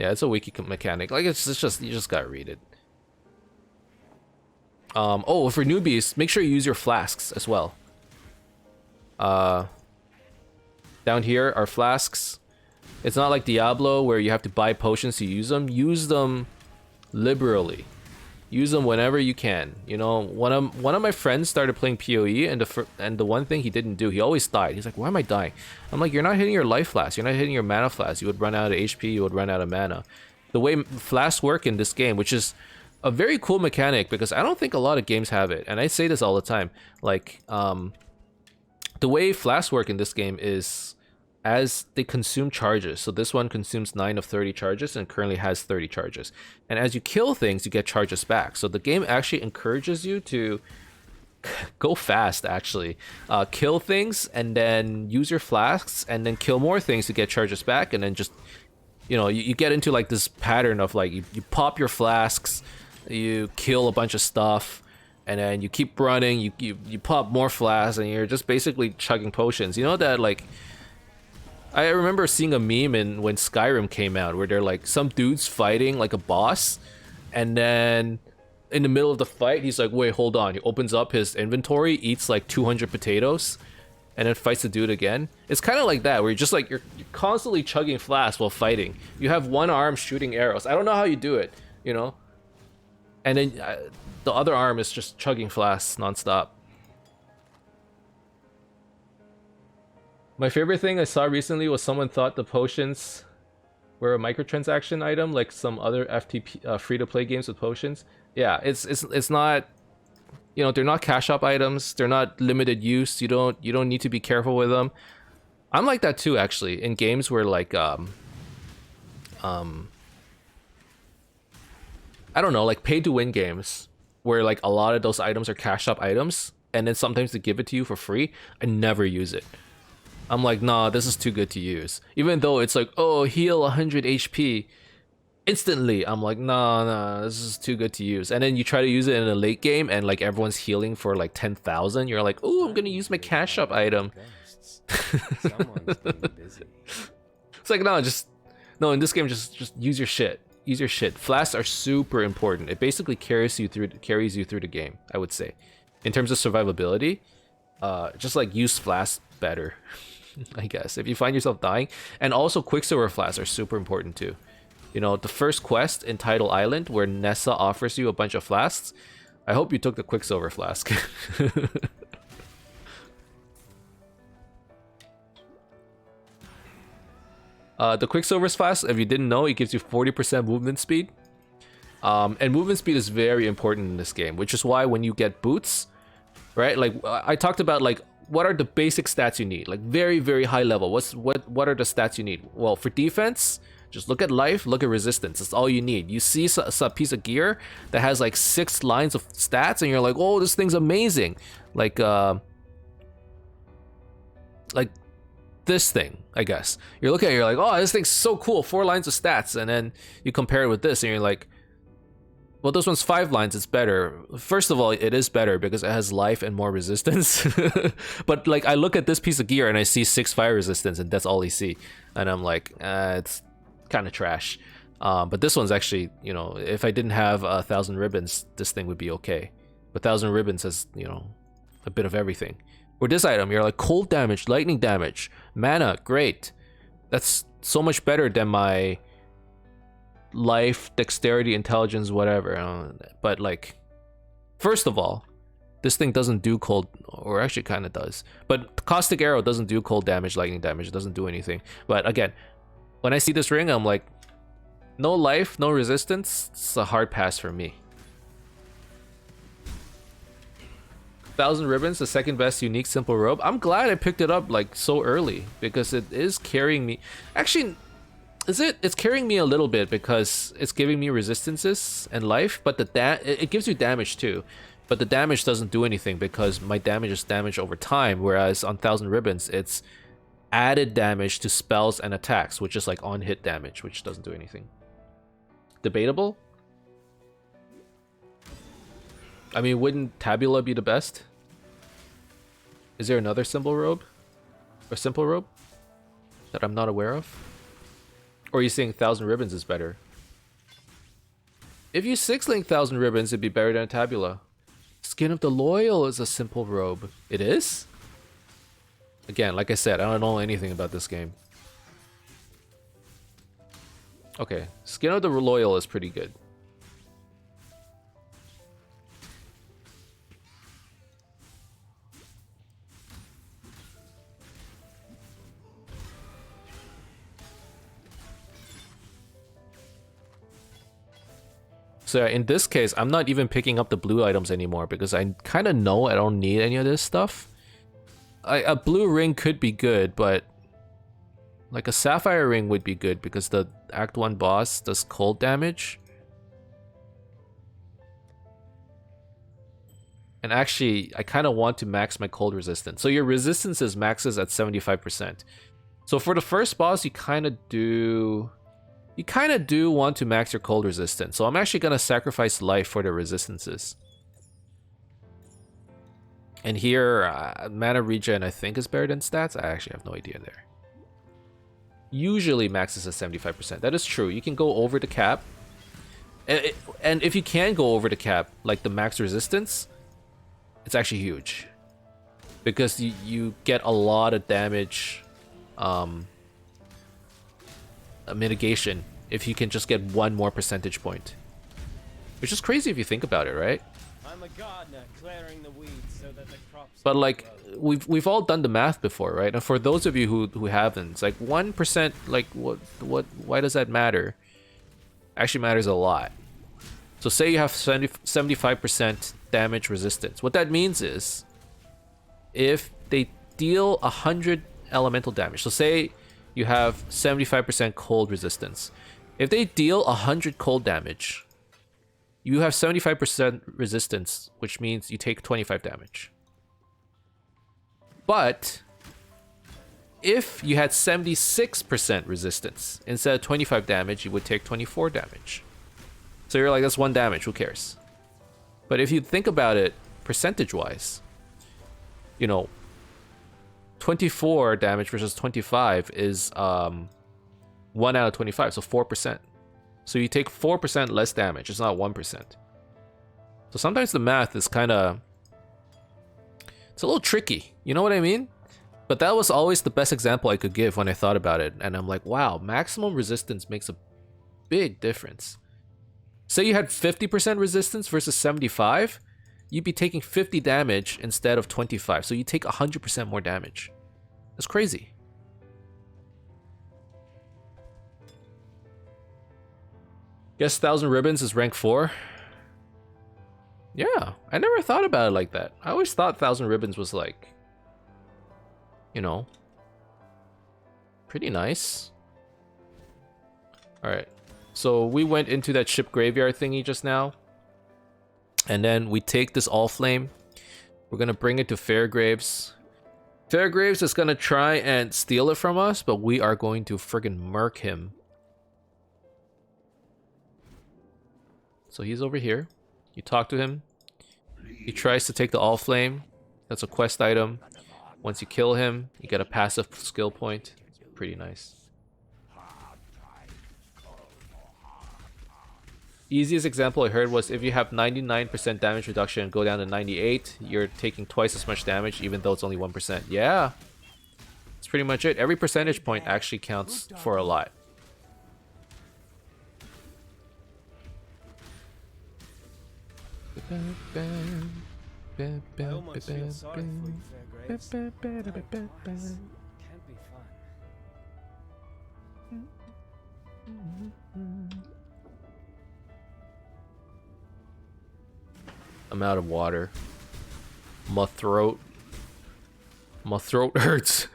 It's a wiki mechanic. Like it's just you just gotta read it. Oh, for newbies, make sure you use your flasks as well. Down here are flasks. It's not like Diablo where you have to buy potions to use them. Use them liberally. Use them whenever you can. You know, one of my friends started playing PoE, and the one thing he didn't do, he always died. He's like, "Why am I dying?" I'm like, "You're not hitting your life flask. You're not hitting your mana flask. You would run out of HP. You would run out of mana." The way flasks work in this game, which is a very cool mechanic because I don't think a lot of games have it, and I say this all the time. Like, the way flasks work in this game is as they consume charges. So this one consumes 9 of 30 charges and currently has 30 charges. And as you kill things, you get charges back. So the game actually encourages you to go fast, actually. Kill things and then use your flasks and then kill more things to get charges back. And then just, you know, you get into like this pattern of like you pop your flasks, you kill a bunch of stuff, and then you keep running, you pop more flasks, and you're just basically chugging potions. You know that, like, I remember seeing a meme when Skyrim came out where they're like some dude's fighting like a boss, and then in the middle of the fight he's like, wait, hold on. He opens up his inventory, eats like 200 potatoes, and then fights the dude again. It's kind of like that, where you're just like you're constantly chugging flasks while fighting. You have one arm shooting arrows. I don't know how you do it, you know, and then the other arm is just chugging flasks nonstop. My favorite thing I saw recently was someone thought the potions were a microtransaction item, like some other FTP free-to-play games with potions. Yeah, it's not, you know, they're not cash shop items. They're not limited use. You don't need to be careful with them. I'm like that too, actually, in games where like I don't know, like pay-to-win games where like a lot of those items are cash shop items, and then sometimes they give it to you for free. I never use it. I'm like, nah, this is too good to use. Even though it's like, oh, heal 100 HP instantly. I'm like, nah, this is too good to use. And then you try to use it in a late game and like everyone's healing for like 10,000. You're like, oh, I'm gonna use my cash shop item. Someone's being busy. It's like, no, in this game, just use your shit. Use your shit. Flasks are super important. It basically carries you through the game, I would say. In terms of survivability, just like use flasks better. I guess, if you find yourself dying. And also Quicksilver Flasks are super important too. You know, the first quest in Tidal Island where Nessa offers you a bunch of flasks. I hope you took the Quicksilver Flask. The Quicksilver Flask, if you didn't know, it gives you 40% movement speed. And movement speed is very important in this game, which is why when you get boots, right? Like I talked about, like what are the basic stats you need? Like very, very high level. What are the stats you need? Well, for defense, just look at life, look at resistance. That's all you need. You see a piece of gear that has like 6 lines of stats, and you're like, oh, this thing's amazing. Like this thing, I guess. You're looking at it, you're like, oh, this thing's so cool, 4 lines of stats, and then you compare it with this, and you're like, well, this one's 5 lines, it's better. First of all, it is better because it has life and more resistance. But like, I look at this piece of gear and I see 6 fire resistance, and that's all I see, and I'm like, it's kind of trash. But this one's actually, you know, if I didn't have 1,000 ribbons, this thing would be okay. But 1,000 ribbons has, you know, a bit of everything. With this item, you're like cold damage, lightning damage, mana, great. That's so much better than my life, dexterity, intelligence, whatever. But like, first of all, this thing doesn't do cold, or actually kind of does. But Caustic Arrow doesn't do cold damage, lightning damage. It doesn't do anything. But again, when I see this ring, I'm like, no life, no resistance. It's a hard pass for me. 1,000 ribbons, the second best unique simple robe. I'm glad I picked it up like so early because it is carrying me. Actually, is it? It's carrying me a little bit because it's giving me resistances and life, but it gives you damage too. But the damage doesn't do anything because my damage is damage over time, whereas on 1,000 ribbons, it's added damage to spells and attacks, which is like on hit damage, which doesn't do anything. Debatable. I mean, wouldn't Tabula be the best? Is there another symbol robe? Or simple robe? That I'm not aware of? Or are you saying 1,000 ribbons is better? If you 6-link 1,000 ribbons, it'd be better than Tabula. Skin of the Loyal is a simple robe. It is? Again, like I said, I don't know anything about this game. Okay, Skin of the Loyal is pretty good. So in this case, I'm not even picking up the blue items anymore because I kind of know I don't need any of this stuff. A blue ring could be good, but like a sapphire ring would be good because the Act 1 boss does cold damage. And actually, I kind of want to max my cold resistance. So your resistance is maxes at 75%. So for the first boss, you kind of do want to max your cold resistance. So I'm actually going to sacrifice life for the resistances. And here, mana regen I think is better than stats. I actually have no idea there. Usually maxes at 75%. That is true. You can go over the cap. And if you can go over the cap, like the max resistance, it's actually huge. Because you get a lot of damage mitigation if you can just get 1 more percentage point. Which is crazy if you think about it, right? I'm a gardener clearing the weeds so that the crops. But like we've all done the math before, right? And for those of you who haven't, it's like 1%, like why does that matter? Actually matters a lot. So say you have 75% damage resistance. What that means is if they deal 100 elemental damage. So say you have 75% cold resistance. If they deal 100 cold damage, you have 75% resistance, which means you take 25 damage. But if you had 76% resistance, instead of 25 damage, you would take 24 damage. So you're like, that's 1 damage, who cares? But if you think about it percentage-wise, you know, 24 damage versus 25 is 1 out of 25, so 4%. So you take 4% less damage, it's not 1%. So sometimes the math is kind of... it's a little tricky, you know what I mean? But that was always the best example I could give when I thought about it. And I'm like, wow, maximum resistance makes a big difference. Say you had 50% resistance versus 75, you'd be taking 50 damage instead of 25. So you take 100% more damage. That's crazy. Guess 1,000 Ribbons is rank 4. Yeah, I never thought about it like that. I always thought 1,000 Ribbons was like, you know, pretty nice. Alright, so we went into that ship graveyard thingy just now. And then we take this All Flame. We're gonna bring it to Fairgraves. Fairgraves is gonna try and steal it from us, but we are going to friggin' murk him. So he's over here. You talk to him. He tries to take the All Flame. That's a quest item. Once you kill him, you get a passive skill point. Pretty nice. Easiest example I heard was if you have 99% damage reduction and go down to 98, you're taking twice as much damage even though it's only 1%. Yeah. That's pretty much it. Every percentage point actually counts for a lot. I almost feel sorry for you, Fairgraves. Can't be fun. I'm out of water. My throat hurts.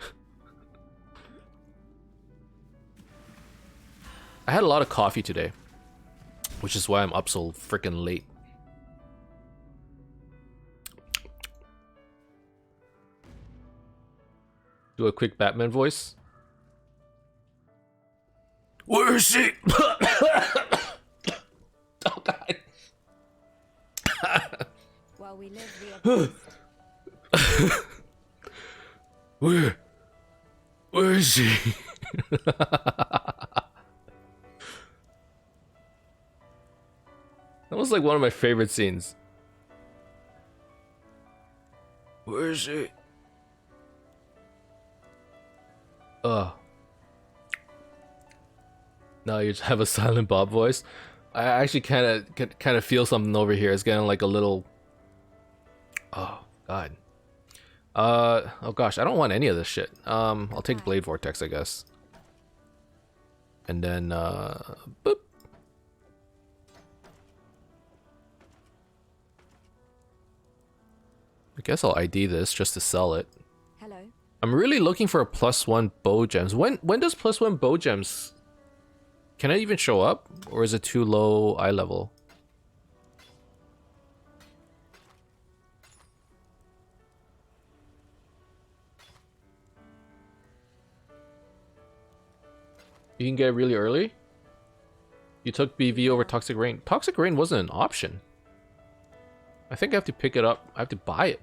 I had a lot of coffee today, which is why I'm up so freaking late. Do a quick Batman voice. Where is she? Oh god. While we live, Where is she? That was like one of my favorite scenes. Where is she? Now you just have a Silent Bob voice. I actually kind of feel something over here. It's getting like a little. Oh god. Oh gosh, I don't want any of this shit. I'll take Blade Vortex, I guess. And then boop. I guess I'll ID this just to sell it. hello. I'm really looking for a +1 bow gems. When does +1 bow gems? Can it even show up, or is it too low eye level? You can get it really early. You took BV over Toxic Rain. Toxic Rain wasn't an option. I think I have to pick it up. I have to buy it.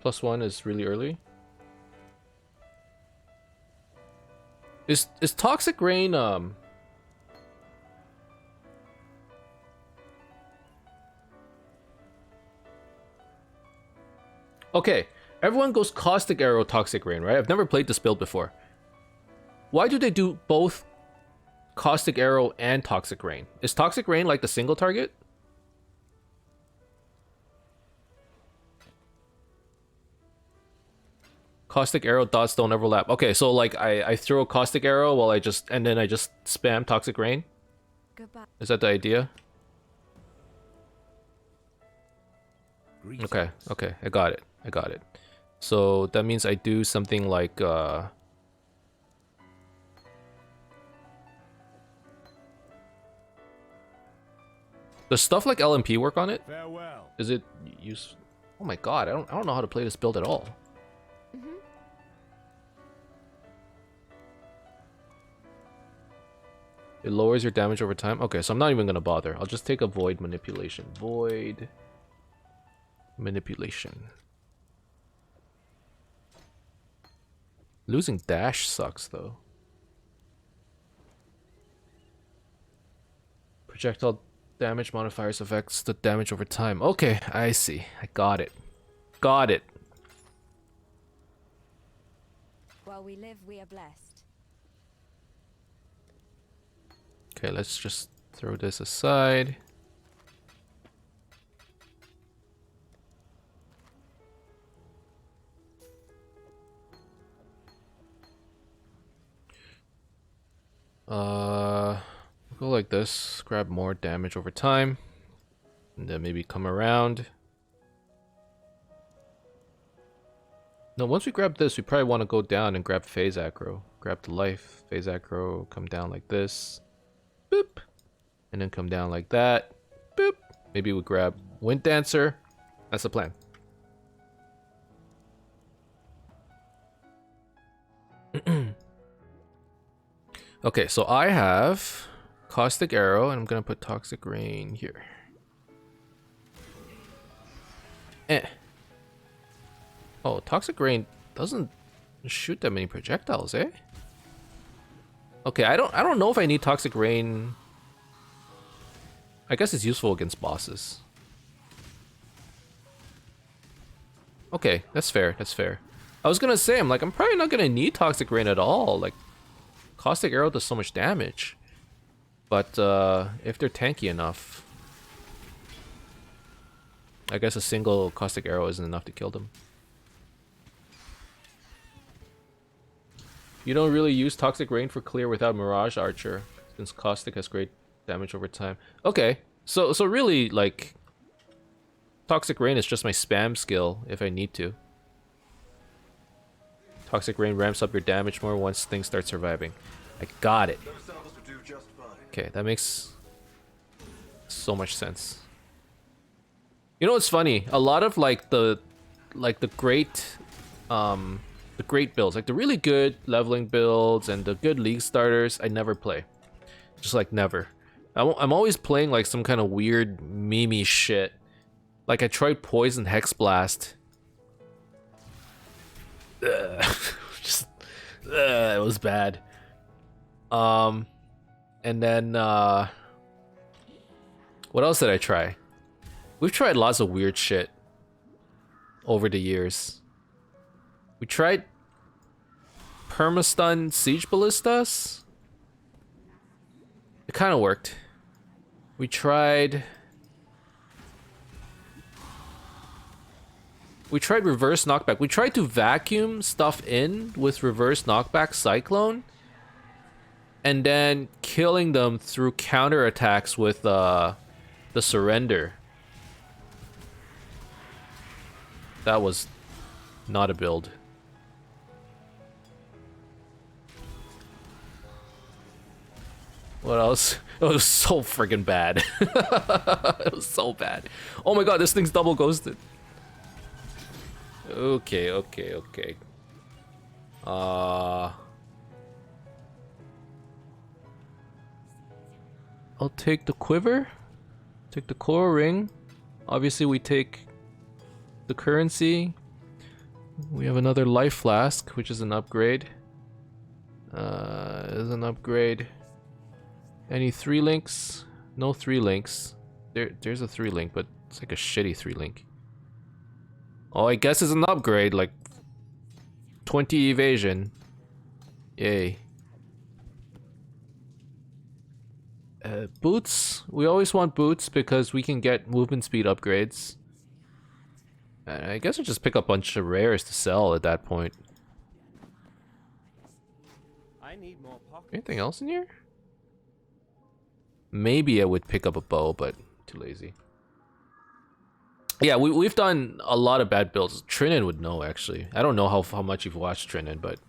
+1 is really early. Is Toxic Rain Okay, everyone goes Caustic Arrow, Toxic Rain, right? I've never played this build before. Why do they do both Caustic Arrow and Toxic Rain? Is Toxic Rain like the single target? Caustic Arrow dots don't overlap. Okay, so like I throw a Caustic Arrow while and then I just spam Toxic Rain? Goodbye. Is that the idea? Okay, okay, I got it. So that means I do something like does stuff like LMP work on it? Farewell. Is it use? Oh my god, I don't know how to play this build at all. It lowers your damage over time. Okay, so I'm not even gonna bother. I'll just take a Void Manipulation. Void Manipulation. Losing dash sucks though. Projectile damage modifiers affects the damage over time. Okay, I see. I got it. Got it. While we live, we are blessed. Okay, let's just throw this aside. Go like this, grab more damage over time, and then maybe come around. No, once we grab this, we probably want to go down and grab phase aggro. Grab the life, phase aggro, come down like this. Boop. And then come down like that. Boop. Maybe we grab Wind Dancer. That's the plan. Okay, so I have Caustic Arrow, and I'm gonna put Toxic Rain here. Oh, Toxic Rain doesn't shoot that many projectiles, eh? Okay, I don't know if I need Toxic Rain. I guess it's useful against bosses. Okay, that's fair, that's fair. I was gonna say, I'm probably not gonna need Toxic Rain at all. Like, Caustic Arrow does so much damage. But, if they're tanky enough, I guess a single Caustic Arrow isn't enough to kill them. You don't really use Toxic Rain for clear without Mirage Archer, since Caustic has great damage over time. Okay, so really, like, Toxic Rain is just my spam skill if I need to. Toxic Rain ramps up your damage more once things start surviving. I got it. Okay, that makes so much sense. You know what's funny? A lot of the great builds, like the really good leveling builds and the good league starters, I never play. Just like never. I'm always playing like some kind of weird meme shit. Like I tried Poison Hex Blast. Just it was bad. And then what else did I try? We've tried lots of weird shit over the years. We tried Permastun Siege Ballistas. It kind of worked. We tried reverse knockback. We tried to vacuum stuff in with reverse knockback Cyclone, and then killing them through counterattacks with the surrender. That was not a build. What else? It was so friggin' bad. It was so bad. Oh my god, this thing's double ghosted. Okay. I'll take the quiver. Take the core ring. Obviously we take the currency. We have another life flask, which is an upgrade. Is an upgrade. Any 3 links? No 3 links. There's a 3 link, but it's like a shitty 3 link. Oh, I guess it's an upgrade, like 20 evasion. Yay. Boots. We always want boots because we can get movement speed upgrades. I guess I'll just pick up a bunch of rares to sell at that point. I need more pockets. Anything else in here? Maybe I would pick up a bow, but too lazy. Yeah, we've done a lot of bad builds. Trinan would know, actually. I don't know how much you've watched Trinan, but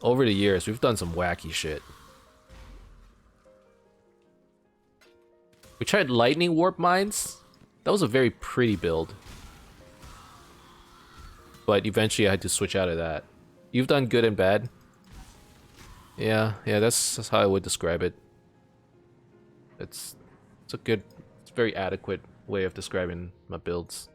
over the years, we've done some wacky shit. We tried Lightning Warp Mines. That was a very pretty build. But eventually I had to switch out of that. You've done good and bad? Yeah, that's how I would describe it. It's a good, it's a very adequate way of describing my builds.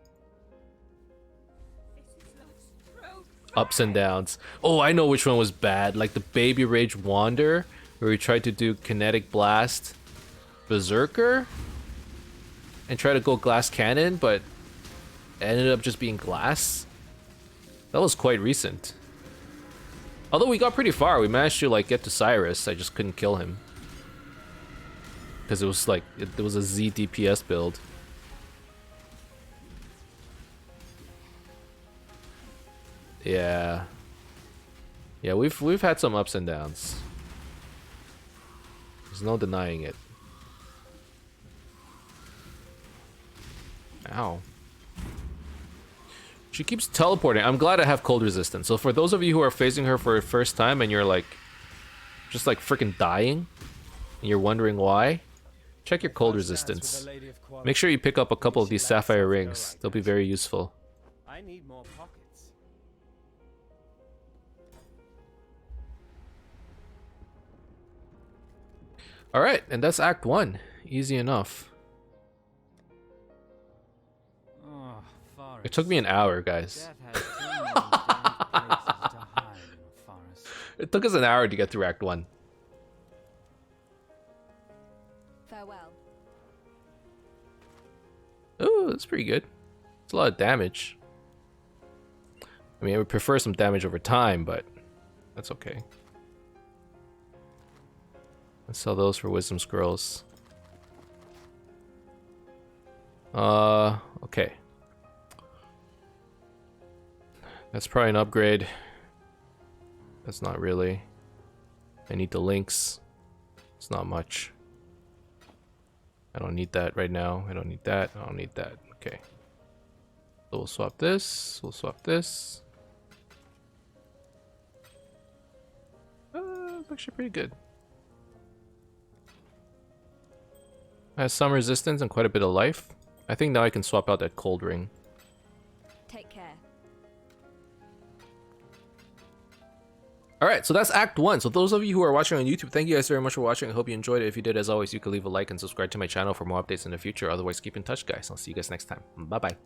Ups and downs. Oh, I know which one was bad. Like the Baby Rage Wander, where we tried to do Kinetic Blast Berserker and try to go glass cannon, but ended up just being glass. That was quite recent. Although we got pretty far, we managed to like get to Cyrus. I just couldn't kill him because it was like it was a Z DPS build. Yeah, we've had some ups and downs. There's no denying it. Ow. She keeps teleporting. I'm glad I have cold resistance. So for those of you who are facing her for the first time and you're like, just like freaking dying, and you're wondering why, check your cold resistance. Make sure you pick up a couple of these sapphire rings. They'll be very useful. I need more pockets. Alright, and that's Act 1. Easy enough. Oh, It took me an hour, guys. It took us an hour to get through Act 1. Farewell. Ooh, that's pretty good. It's a lot of damage. I mean, I would prefer some damage over time, but that's okay. Let's sell those for wisdom scrolls. Okay. That's probably an upgrade. That's not really. I need the links. It's not much. I don't need that right now. I don't need that. I don't need that. Okay. So we'll swap this. We'll swap this. It's actually pretty good. Has some resistance and quite a bit of life. I think now I can swap out that cold ring. Take care. Alright, so that's Act 1. So those of you who are watching on YouTube, thank you guys very much for watching. I hope you enjoyed it. If you did, as always, you could leave a like and subscribe to my channel for more updates in the future. Otherwise, keep in touch, guys. I'll see you guys next time. Bye-bye.